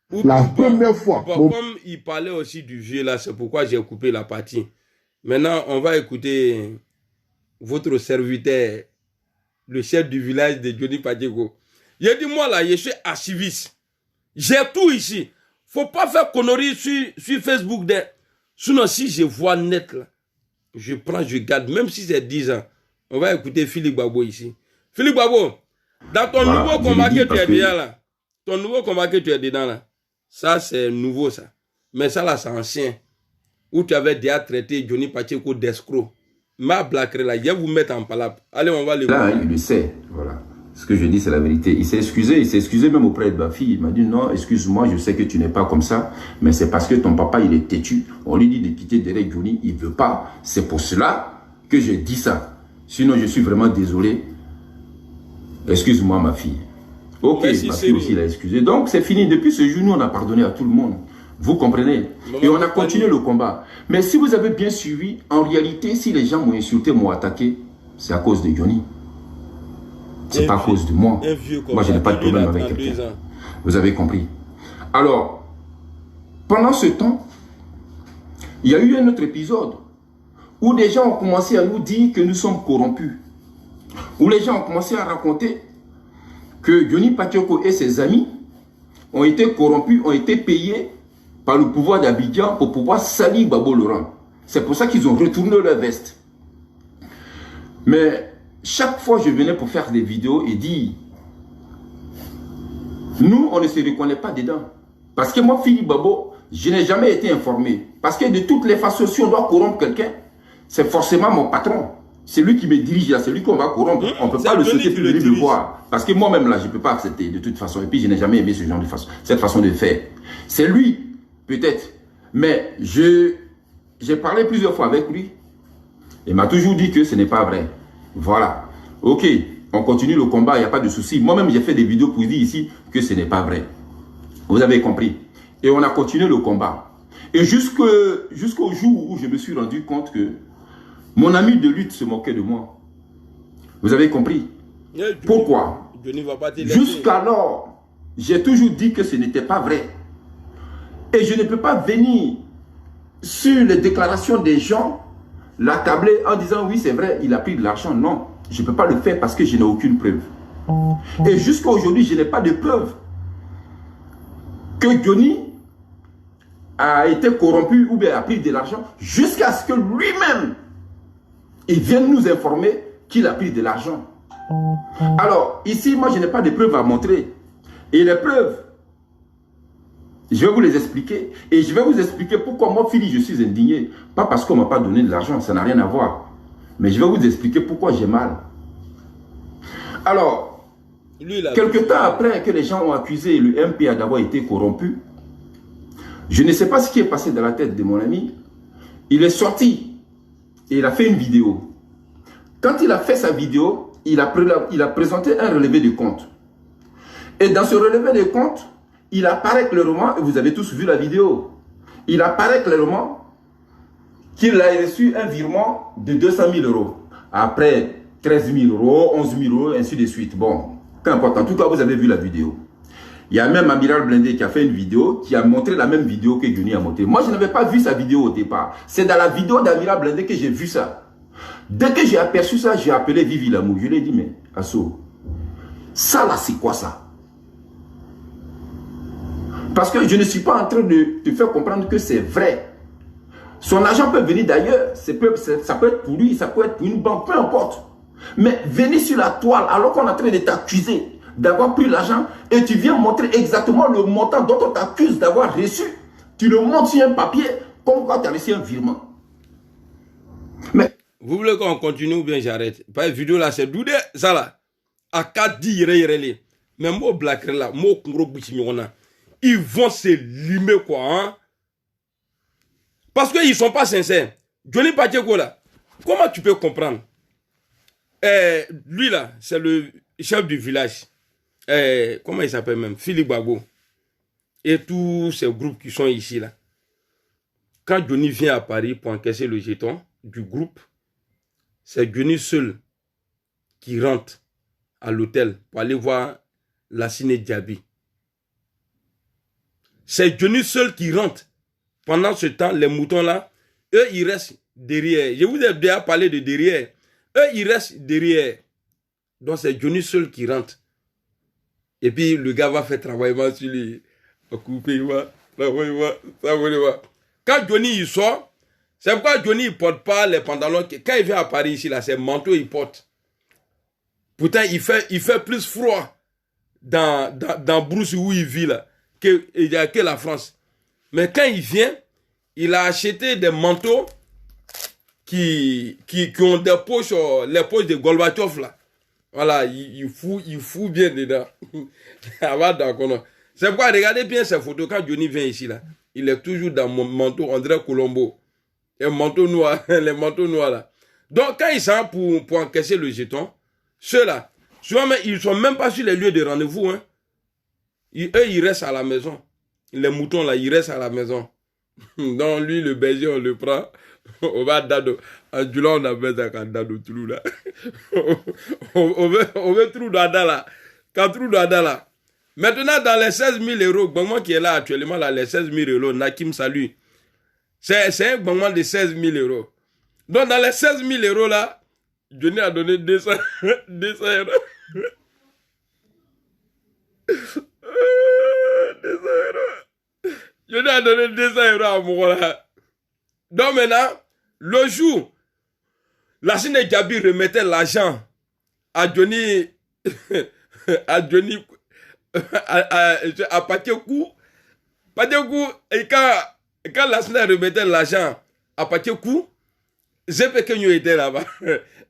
[SPEAKER 8] Première fois.
[SPEAKER 2] Bon, comme il parlait aussi du vieux là, c'est pourquoi j'ai coupé la partie. Maintenant, on va écouter votre serviteur, le chef du village de Johnny Padjego. Il a dit, moi là, je suis archiviste. J'ai tout ici. Faut pas faire connerie sur Facebook. Sinon, si je vois net là, je prends, je garde, même si c'est 10 ans. On va écouter Philippe Babo ici. Philippe Babo, dans ton nouveau combat que tu es dedans là, ton nouveau combat que tu es dedans là, ça c'est nouveau ça. Mais ça là c'est ancien. Où tu avais déjà traité Johnny Pacheco d'escroc. Ma blague là, je vais vous mettre en palabre. Allez, on va le voir.
[SPEAKER 9] Là, il le sait, voilà. Ce que je dis, c'est la vérité. Il s'est excusé même auprès de ma fille. Il m'a dit, non, excuse-moi, je sais que tu n'es pas comme ça, mais c'est parce que ton papa, il est têtu. On lui dit de quitter Derek Johnny, il ne veut pas. C'est pour cela que j'ai dit ça. Sinon, je suis vraiment désolé. Excuse-moi, ma fille. Ok, ma fille aussi l'a excusé. Donc, c'est fini. Depuis ce jour, nous, on a pardonné à tout le monde. Vous comprenez? Et on a continué le combat. Mais si vous avez bien suivi, en réalité, si les gens m'ont insulté, m'ont attaqué, c'est à cause de Johnny. C'est pas à cause de moi. Moi, je n'ai pas de problème avec quelqu'un. Vous avez compris. Alors, pendant ce temps, il y a eu un autre épisode où des gens ont commencé à nous dire que nous sommes corrompus. Où les gens ont commencé à raconter que Johnny Patioko et ses amis ont été corrompus, ont été payés par le pouvoir d'Abidjan pour pouvoir salir Gbagbo Laurent. C'est pour ça qu'ils ont retourné leur veste. Mais chaque fois je venais pour faire des vidéos et dire, nous on ne se reconnaît pas dedans. Parce que moi, Philippe Gbagbo, je n'ai jamais été informé. Parce que de toutes les façons, si on doit corrompre quelqu'un, c'est forcément mon patron. C'est lui qui me dirige là, c'est lui qu'on va corrompre. On ne peut pas le souhaiter puis venir me voir. Parce que moi-même là, je ne peux pas accepter de toute façon. Et puis je n'ai jamais aimé ce genre de façon, cette façon de faire. C'est lui, peut-être. Mais j'ai parlé plusieurs fois avec lui. Il m'a toujours dit que ce n'est pas vrai. Voilà. Ok, on continue le combat, il n'y a pas de souci. Moi-même, j'ai fait des vidéos pour dire ici que ce n'est pas vrai. Vous avez compris. Et on a continué le combat. Et jusqu'au jour où je me suis rendu compte que mon ami de lutte se moquait de moi. Vous avez compris? Pourquoi? Jusqu'alors, j'ai toujours dit que ce n'était pas vrai. Et je ne peux pas venir sur les déclarations des gens, l'accabler en disant oui c'est vrai, il a pris de l'argent. Non, je ne peux pas le faire parce que je n'ai aucune preuve. Et jusqu'à aujourd'hui, je n'ai pas de preuve que Johnny a été corrompu ou bien a pris de l'argent jusqu'à ce que lui-même il vienne nous informer qu'il a pris de l'argent. Alors, ici, moi, je n'ai pas de preuves à montrer. Et les preuves, je vais vous les expliquer. Et je vais vous expliquer pourquoi moi, Philly, je suis indigné. Pas parce qu'on ne m'a pas donné de l'argent, ça n'a rien à voir. Mais je vais vous expliquer pourquoi j'ai mal. Alors, quelque temps après que les gens ont accusé le MPA d'avoir été corrompu, je ne sais pas ce qui est passé dans la tête de mon ami. Il est sorti et il a fait une vidéo. Quand il a fait sa vidéo, il a présenté un relevé de compte. Et dans ce relevé de compte, il apparaît clairement, et vous avez tous vu la vidéo, il apparaît clairement qu'il a reçu un virement de 200 000 euros. Après 13 000 euros, 11 000 euros, ainsi de suite. Bon, peu importe. En tout cas, vous avez vu la vidéo. Il y a même Amiral Blindé qui a fait une vidéo qui a montré la même vidéo que Johnny a montré. Moi, je n'avais pas vu sa vidéo au départ. C'est dans la vidéo d'Amiral Blindé que j'ai vu ça. Dès que j'ai aperçu ça, j'ai appelé Vivi Lamou. Je lui ai dit, mais Asso, ça là, c'est quoi ça? Parce que je ne suis pas en train de te faire comprendre que c'est vrai. Son argent peut venir d'ailleurs. Ça peut être pour lui, ça peut être pour une banque, peu importe. Mais venir sur la toile alors qu'on est en train de t'accuser d'avoir pris l'argent et tu viens montrer exactement le montant dont on t'accuse d'avoir reçu. Tu le montres sur un papier comme quand tu as reçu un virement. Mais
[SPEAKER 2] vous voulez qu'on continue ou bien j'arrête? Pas une vidéo là, c'est doudé, ça là. À 4 dire, mais moi, black là, moi, ils vont se limer quoi, hein? Parce qu'ils ne sont pas sincères. Johnny Patioko là, comment tu peux comprendre? Lui là, c'est le chef du village. Comment il s'appelle même? Philippe Gbagbo. Et tous ces groupes qui sont ici là. Quand Johnny vient à Paris pour encaisser le jeton du groupe, c'est Johnny seul qui rentre à l'hôtel pour aller voir Lassine Diaby. C'est Johnny seul qui rentre. Pendant ce temps, les moutons là, eux ils restent derrière. Je vous ai déjà parlé de derrière. Eux ils restent derrière. Donc c'est Johnny seul qui rentre. Et puis le gars va faire travailler sur lui. Couper, quand Johnny il sort, c'est pourquoi Johnny il porte pas les pantalons. Quand il vient à Paris ici, là, c'est manteau il porte. Pourtant, il fait plus froid dans Brousse où il vit là que la France. Mais quand il vient, il a acheté des manteaux qui ont des poches, les poches de Gorbatchev là. Voilà, il fout bien dedans. C'est pourquoi, regardez bien ces photos. Quand Johnny vient ici, là, il est toujours dans mon manteau, André Colombo. Un manteau noir, les manteaux noirs là. Donc, quand ils sont pour encaisser le jeton, ceux-là, souvent, ils ne sont même pas sur les lieux de rendez-vous. Hein. Eux, ils restent à la maison. les moutons là, ils restent à la maison. Donc lui, le berger, on le prend. On va dado. En Djoula, on appelle ça quand dado trou là. on veut trou d'Ada là. Quand trou d'Ada là. Maintenant, dans les 16 000 euros, Gbagman qui est là actuellement, là, les 16 000 euros, Nakim salue. C'est un Gbagman de 16 000 euros. Donc, dans les 16 000 euros là, Johnny a donné 200 euros. 200 euros. Johnny a donné 200 euros à mon là. Donc maintenant, le jour, la Chine et Gabi remettaient l'argent à Johnny, à Johnny, à Patiekou. Patiekou, et quand la Chine remettait l'argent à Patiekou, Zepekegno était là-bas.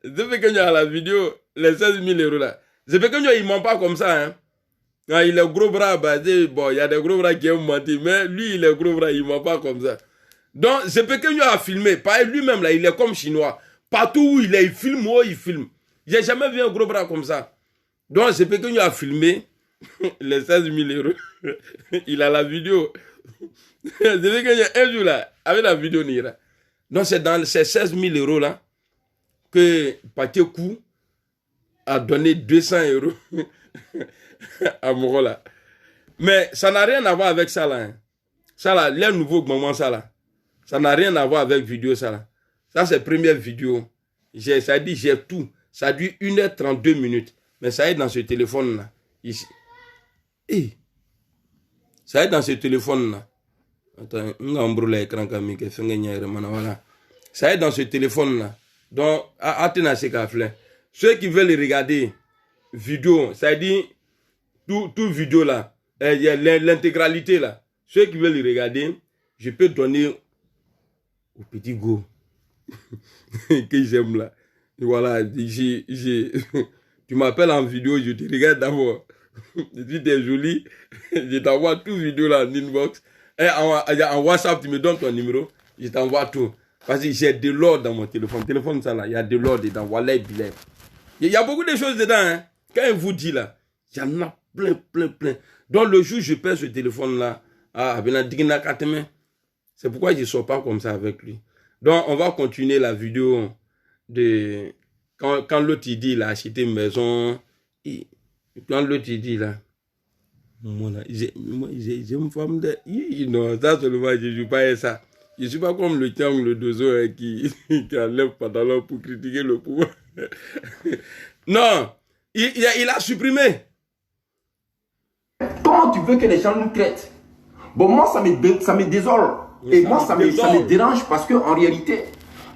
[SPEAKER 2] Zepekegno à la vidéo, les 16 000 euros là. Zepekegno, il ne ment pas comme ça, hein. Il est gros bras basé, bon, il y a des gros bras qui aiment mentir, mais lui, il est gros bras, il ne ment pas comme ça. Donc, Zepekegno a filmé, pareil, lui-même là, il est comme chinois. Partout où il est, il filme, où il filme. J'ai jamais vu un gros bras comme ça. Donc, Zepekegno a filmé les 16 000 euros. Il a la vidéo. Zepekegno, un jour là, avec la vidéo, Nira. Donc, c'est dans ces 16 000 euros là que Patiekou a donné 200 euros à Moro là. Mais ça n'a rien à voir avec ça là. Hein. Ça là, les nouveaux moments ça là. Ça n'a rien à voir avec vidéo ça là. Ça c'est première vidéo. Ça dit j'ai tout. Ça dure 1h32 minutes. Mais ça est dans ce téléphone là. Ici. Et ça est dans ce téléphone là. Attends, on a embrouillé l'écran comme il fait voilà. Ça est dans ce téléphone là. Donc, attendez ces cafés. Ceux qui veulent regarder vidéo, ça dit tout vidéo là, il y a l'intégralité là. Ceux qui veulent regarder, je peux donner au petit go que j'aime là. Et voilà, tu m'appelles en vidéo, je te regarde d'abord. Si tu es joli, je t'envoie tout vidéo là en inbox. Et en WhatsApp, tu me donnes ton numéro, je t'envoie tout. Parce que j'ai de l'or dans mon téléphone. Téléphone ça là, il y a de l'or dedans. Voilà, il y a beaucoup de choses dedans. Hein. Quand il vous dit là, il y en a plein. Donc le jour où je perds ce téléphone là, c'est pourquoi je ne sors pas comme ça avec lui. Donc on va continuer la vidéo de quand l'autre il dit il a acheté une maison. Quand l'autre il dit là, moi là, j'ai une femme de... Non, ça seulement je ne joue pas ça. Je ne suis pas comme le Tiang, le Dozo qui enlève pantalon pour critiquer le pouvoir. Non, il a supprimé.
[SPEAKER 9] Comment tu veux que les gens nous traitent? Bon, moi, ça me désole. Et moi, ça me dérange parce qu'en réalité,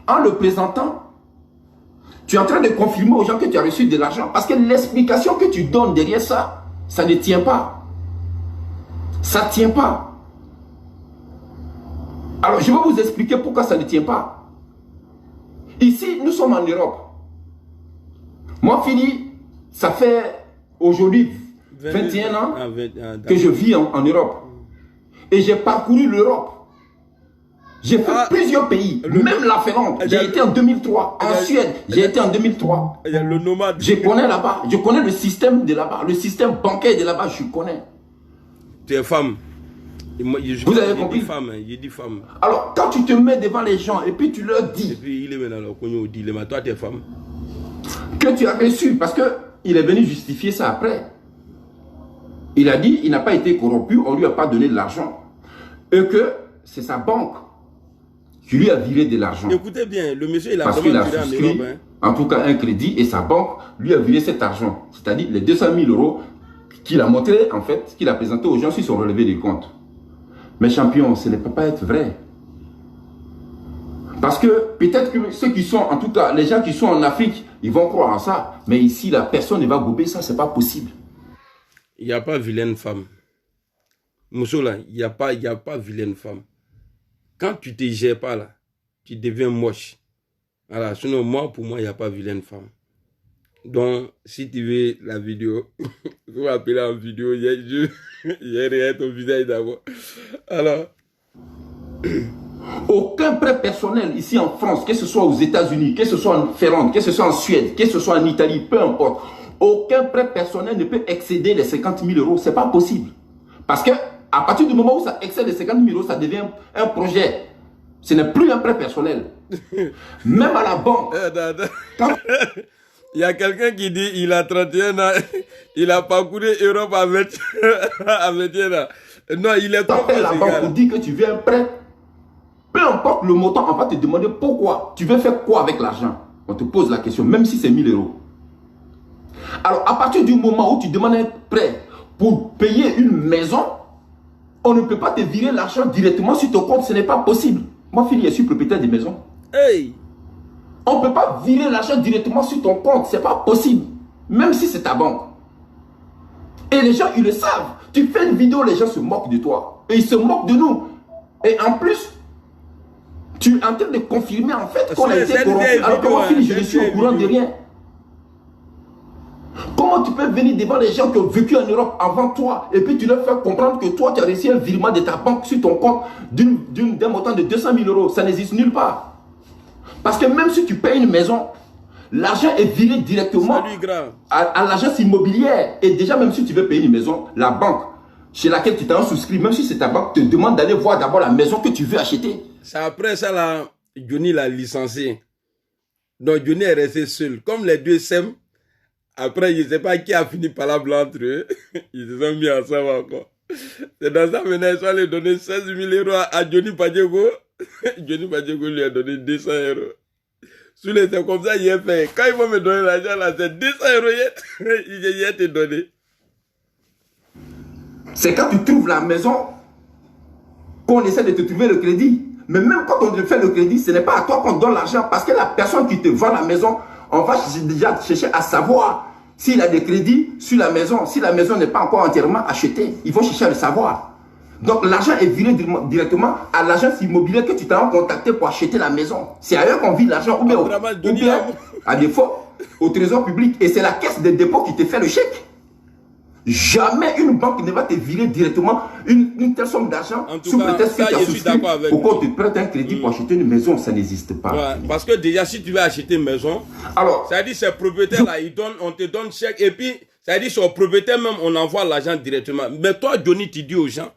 [SPEAKER 9] en le présentant, tu es en train de confirmer aux gens que tu as reçu de l'argent. Parce que l'explication que tu donnes derrière ça, ça ne tient pas. Ça ne tient pas. Alors, je vais vous expliquer pourquoi ça ne tient pas. Ici, nous sommes en Europe. Moi, Fili, ça fait aujourd'hui 21 ans que je vis en Europe. Et j'ai parcouru l'Europe. J'ai fait plusieurs pays, même la Finlande. J'ai été en 2003. En Suède, j'ai été en 2003.
[SPEAKER 2] Le nomade.
[SPEAKER 9] Je connais là-bas. Je connais le système de là-bas. Le système bancaire de là-bas, je connais.
[SPEAKER 2] Tu es femme.
[SPEAKER 9] Vous avez compris?
[SPEAKER 2] Il dit femme.
[SPEAKER 9] Alors, quand tu te mets devant les gens et puis tu leur dis.
[SPEAKER 2] Et puis il est maintenant au dilemme. Toi, tu es femme.
[SPEAKER 9] Que tu as reçu, parce qu'il est venu justifier ça après. Il a dit il n'a pas été corrompu, on ne lui a pas donné de l'argent. Et que c'est sa banque qui lui a viré de l'argent.
[SPEAKER 2] Écoutez bien, le monsieur, il a
[SPEAKER 9] parce qu'il a souscrit, en tout cas un crédit, et sa banque lui a viré cet argent. C'est-à-dire les 200 000 euros qu'il a montré, en fait, qu'il a présenté aux gens sur son relevé des comptes. Mais champion, ce ne peut pas être vrai. Parce que peut-être que ceux qui sont, en tout cas, les gens qui sont en Afrique, ils vont croire en ça. Mais ici, la personne ne va gober ça, ce n'est pas possible.
[SPEAKER 2] Il n'y a pas vilaine femme. Moussoula, il n'y a pas vilaine femme. Quand tu ne te gères pas là, tu deviens moche. Voilà, sinon moi, pour moi, il n'y a pas vilaine femme. Donc, si tu veux la vidéo, vous m'appelez en vidéo, j'ai rien ton visage d'abord. Alors...
[SPEAKER 9] Aucun prêt personnel ici en France, que ce soit aux États-Unis, que ce soit en Finlande, que ce soit en Suède, que ce soit en Italie, peu importe. Aucun prêt personnel ne peut excéder les 50 000 euros. Ce n'est pas possible. Parce que À partir du moment où ça excède les 50 000 euros, ça devient un projet. Ce n'est plus un prêt personnel. Même à la banque.
[SPEAKER 2] Il y a quelqu'un qui dit il a 31 ans, il a parcouru Europe à 21 ans. Non, il est trop
[SPEAKER 9] la banque pour dire que tu veux un prêt. Peu importe le montant, on va te demander pourquoi. Tu veux faire quoi avec l'argent? On te pose la question, même si c'est 1000 euros. Alors, à partir du moment où tu demandes un prêt pour payer une maison, on ne peut pas te virer l'argent directement sur ton compte. Ce n'est pas possible. Moi, fille, je suis propriétaire des maisons.
[SPEAKER 2] Hey!
[SPEAKER 9] On ne peut pas virer l'argent directement sur ton compte. Ce n'est pas possible. Même si c'est ta banque. Et les gens, ils le savent. Tu fais une vidéo, les gens se moquent de toi. Et ils se moquent de nous. Et en plus, tu es en train de confirmer en fait qu'on a été corrompu. Alors que moi, fille, je ne suis au courant de rien. Comment tu peux venir devant les gens qui ont vécu en Europe avant toi et puis tu leur fais comprendre que toi, tu as reçu un virement de ta banque sur ton compte d'un montant de 200 000 euros. Ça n'existe nulle part. Parce que même si tu payes une maison, l'argent est viré directement à l'agence immobilière. Et déjà, même si tu veux payer une maison, la banque chez laquelle tu t'es souscrit, même si c'est ta banque, te demande d'aller voir d'abord la maison que tu veux acheter.
[SPEAKER 2] C'est après ça, là, Johnny l'a licencié. Donc, Johnny est resté seul. Comme les deux s'aiment, après, je ne sais pas qui a fini par la blanc entre eux. Ils se sont mis ensemble encore. C'est dans ça, maintenant, ils sont allés donner 16 000 euros à Johnny Padjego. Johnny Padjego lui a donné 200 euros. C'est comme ça qu'il a fait. Quand ils vont me donner l'argent, là, c'est 200 euros. Il a été donné.
[SPEAKER 9] C'est quand tu trouves la maison qu'on essaie de te trouver le crédit. Mais même quand on te fait le crédit, ce n'est pas à toi qu'on donne l'argent. Parce que la personne qui te vend la maison, on va déjà chercher à savoir s'il a des crédits sur la maison. Si la maison n'est pas encore entièrement achetée, ils vont chercher à le savoir. Donc l'argent est viré directement à l'agence immobilière que tu t'as contacté pour acheter la maison. C'est ailleurs qu'on vire l'argent ou bien à défaut au trésor public. Et c'est la caisse de dépôt qui te fait le chèque. Jamais une banque ne va te virer directement une telle somme d'argent sous prétexte que tu as souscrit pour qu'on te prête un crédit pour acheter une maison. Ça n'existe pas.
[SPEAKER 2] Ouais, parce que déjà, si tu veux acheter une maison, ça veut dire que ces propriétaires-là, on te donne chèque et puis, ça veut dire que au propriétaire même, on envoie l'argent directement. Mais toi, Johnny, tu dis aux gens,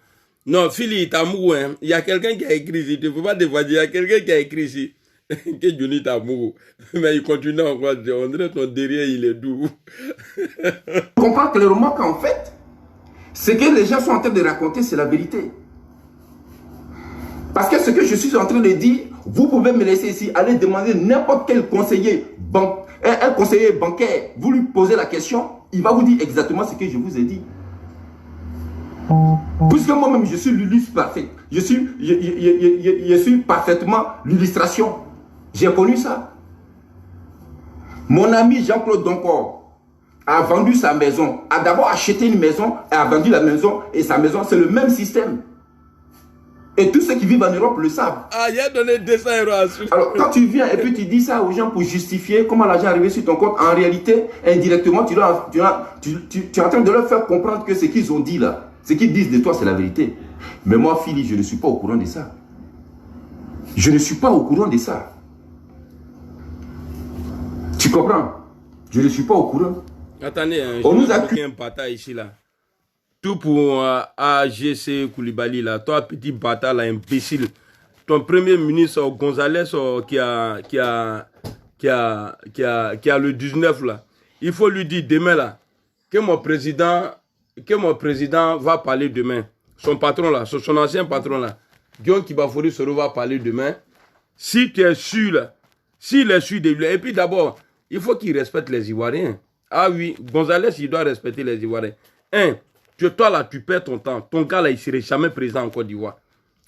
[SPEAKER 2] non, Philly, t'amour, hein. Il y a quelqu'un qui a écrit ici, tu ne peux pas te voir, il y a quelqu'un qui a écrit ici. Que Johnny t'amour. Mais il continue encore, on dirait ton derrière, il est doux.
[SPEAKER 9] Je comprends clairement qu'en fait, ce que les gens sont en train de raconter, c'est la vérité. Parce que ce que je suis en train de dire, vous pouvez me laisser ici, aller demander n'importe quel conseiller, un conseiller bancaire, vous lui posez la question, il va vous dire exactement ce que je vous ai dit. Puisque moi-même, je suis l'illustre parfait. Je suis parfaitement l'illustration. J'ai connu ça. Mon ami Jean-Claude Doncor a vendu sa maison, a d'abord acheté une maison et a vendu la maison et sa maison, c'est le même système. Et tous ceux qui vivent en Europe le savent.
[SPEAKER 2] Ah, il a donné 200 euros à celui.
[SPEAKER 9] Alors, quand tu viens et puis tu dis ça aux gens pour justifier comment l'argent est arrivé sur ton compte, en réalité, indirectement, tu es en train de leur faire comprendre que ce qu'ils ont dit là, ce qu'ils disent de toi, c'est la vérité. Mais moi, Philly, je ne suis pas au courant de ça. Je ne suis pas au courant de ça. Tu comprends? Je ne suis pas au courant.
[SPEAKER 2] Attendez,
[SPEAKER 9] on nous a
[SPEAKER 2] un bâtard ici là. Tout pour AGC Koulibaly là. Toi, petit bâtard là, imbécile. Ton premier ministre Gonzalez qui a le 19 là. Il faut lui dire demain là que mon président va parler demain. Son patron là, son ancien patron là, Guillaume Kibafori Soro va parler demain. Si tu es sûr là, s'il est sûr de lui, et puis d'abord, il faut qu'il respecte les Ivoiriens. Ah oui, Gonzalez, il doit respecter les Ivoiriens. Toi là, tu perds ton temps. Ton gars là, il ne serait jamais présent en Côte d'Ivoire.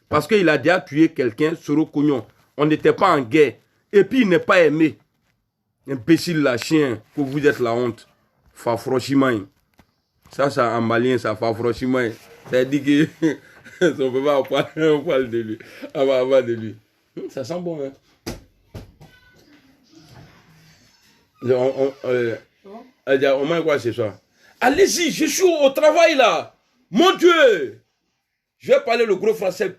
[SPEAKER 2] Parce qu'il a déjà tué quelqu'un, Soro Cognon. On n'était pas en guerre. Et puis il n'est pas aimé. Imbécile là, chien, que vous êtes la honte. Fa franchement. Ça en malien, ça fa franchement. Ça dit que on peut pas on parle de lui. On va avoir de lui. Ça sent bon, hein. On mange quoi ce soir? Allez-y, je suis au travail là. Mon Dieu! Je vais parler le gros français.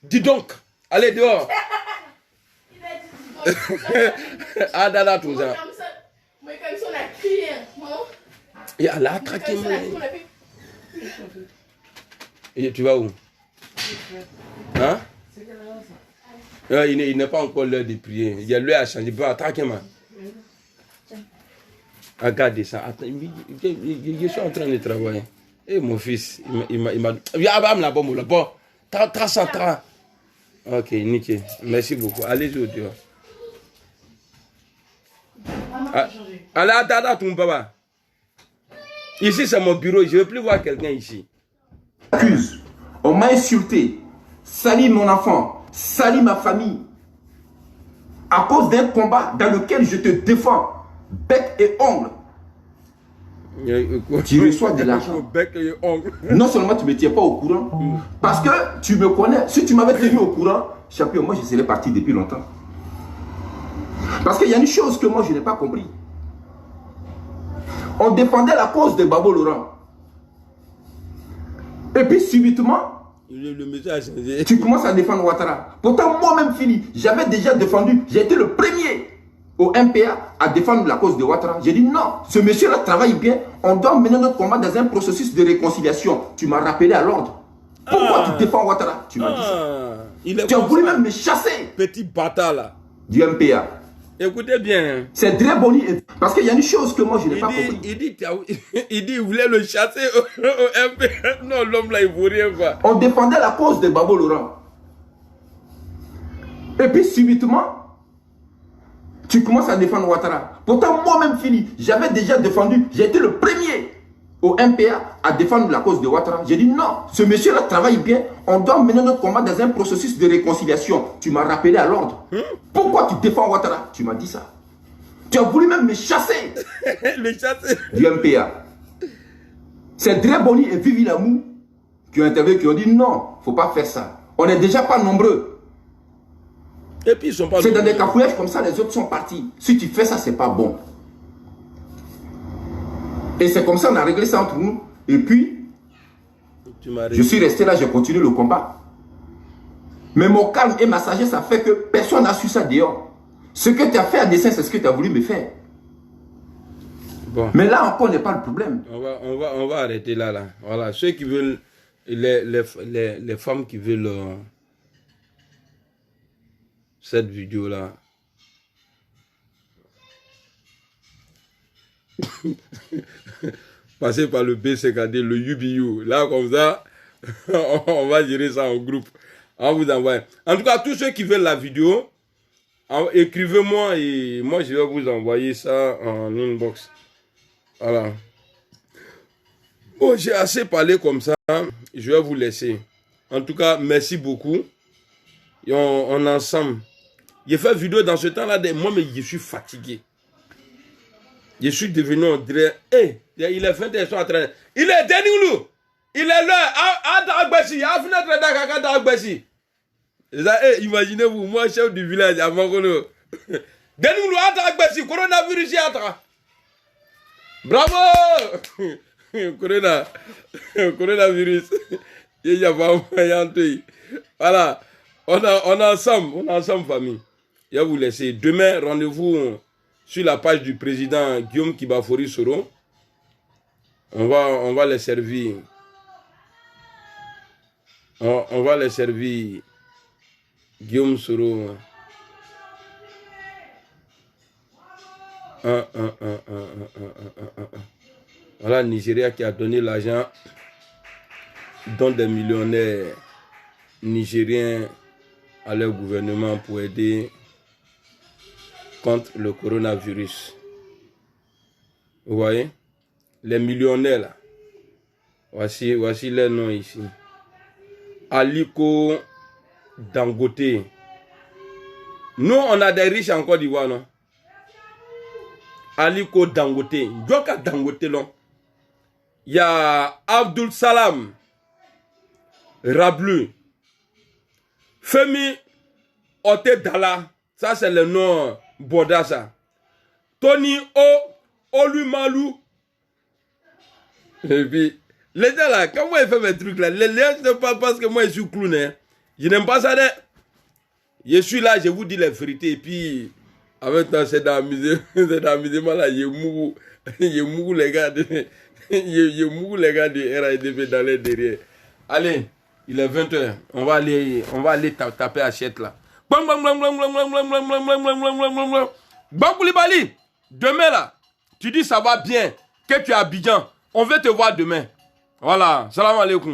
[SPEAKER 2] Dis donc. Allez dehors. Ah, dada, tout ça. Et elle a attraqué moi. Et tu vas où? Hein? Il n'est pas encore l'heure de prier. Il y a l'heure à changer. Attaquez-moi. Regardez ça. Attends, je suis en train de travailler. Et mon fils, il m'a dit. Ok, nickel. Merci beaucoup. Allez-y au dehors. Allez, attends, ton papa. Ici, c'est mon bureau. Je ne veux plus voir quelqu'un ici.
[SPEAKER 9] On m'a insulté, sali mon enfant, sali ma famille, à cause d'un combat dans lequel je te défends, bec et ongle. Tu reçois de l'argent. Non seulement tu ne me tiens pas au courant, parce que tu me connais. Si tu m'avais tenu au courant, champion, moi je serais parti depuis longtemps. Parce qu'il y a une chose que moi je n'ai pas compris. On défendait la cause de Babo Laurent. Et puis subitement, tu commences à défendre Ouattara. Pourtant moi-même fini, j'avais déjà défendu, j'ai été le premier au MPA à défendre la cause de Ouattara. J'ai dit non, ce monsieur-là travaille bien, on doit mener notre combat dans un processus de réconciliation. Tu m'as rappelé à l'ordre. Pourquoi tu défends Ouattara? Tu m'as dit ça. Tu as voulu même me chasser.
[SPEAKER 2] Petit bâtard là.
[SPEAKER 9] Du MPA.
[SPEAKER 2] Écoutez bien.
[SPEAKER 9] C'est très bon. Parce qu'il y a une chose que moi je n'ai pas compris.
[SPEAKER 2] Il dit il voulait le chasser au MPA. Non, l'homme là il vaut rien quoi.
[SPEAKER 9] On défendait la cause de Babo Laurent. Et puis subitement, tu commences à défendre Ouattara. Pourtant moi-même fini, j'avais déjà défendu, j'ai été le premier au MPA à défendre la cause de Ouattara. J'ai dit non, ce monsieur-là travaille bien, on doit mener notre combat dans un processus de réconciliation. Tu m'as rappelé à l'ordre. Pourquoi tu défends Ouattara? Tu m'as dit ça. Tu as voulu même me chasser.
[SPEAKER 2] Le chasser
[SPEAKER 9] du MPA. C'est Dre Boni et Vivi Lamou qui ont intervenu, qui ont dit non, il ne faut pas faire ça. On n'est déjà pas nombreux.
[SPEAKER 2] Et puis ils sont pas.
[SPEAKER 9] C'est dans des cafouillages comme ça, les autres sont partis. Si tu fais ça, c'est pas bon. Et c'est comme ça on a réglé ça entre nous. Et puis, je suis resté là, j'ai continué le combat. Mais mon calme et ma sagesse, ça fait que personne n'a su ça dehors. Ce que tu as fait à dessein, c'est ce que tu as voulu me faire.
[SPEAKER 2] Bon.
[SPEAKER 9] Mais là encore, n'est pas le problème.
[SPEAKER 2] On va arrêter là. Voilà. Ceux qui veulent, les femmes qui veulent cette vidéo-là. Passer par le BCKD, le UBU. Là, comme ça, on va gérer ça en groupe. On vous envoie. En tout cas, tous ceux qui veulent la vidéo, écrivez-moi et moi, je vais vous envoyer ça en inbox. Voilà. Bon, j'ai assez parlé comme ça. Je vais vous laisser. En tout cas, merci beaucoup. Et on est ensemble. J'ai fait vidéo dans ce temps-là. Moi, mais je suis fatigué. Je suis devenu, on dirait, hey, il est 21 en train. Il est Denilou. Il est là. Imaginez-vous, moi, chef du village à Mangono. Denilou, coronavirus, bravo. Coronavirus. Voilà. On est ensemble, famille. Je vais vous laisser. Demain, rendez-vous sur la page du président Guillaume Kibafori Soro. On va les servir. On va les servir Guillaume Soro. Voilà, Nigeria qui a donné l'argent dont des millionnaires nigériens à leur gouvernement pour aider contre le coronavirus. Vous voyez? Les millionnaires là. Voici les noms ici. Aliko Dangote. Nous, on a des riches en Côte d'Ivoire, non? Aliko Dangote. Joka Dangote, non? Il y a Abdul Salam Rablu. Femi Ote Dala. Ça, c'est le nom Boda, ça. Tony Olumalou. Et puis, les gens là, quand moi je fais mes trucs là, les gens ne parlent pas parce que moi je suis clown. Hein. Je n'aime pas ça. Je suis là, je vous dis la vérité. Et puis, en même temps, c'est dans l'amusement là, je mourre les gars de RADP dans les derrière. Allez, il est 20h. On va aller taper Hachette là. Koulibaly, demain là, tu dis ça va bien, que tu es à Abidjan. On veut te voir demain. Voilà, salam alaikum.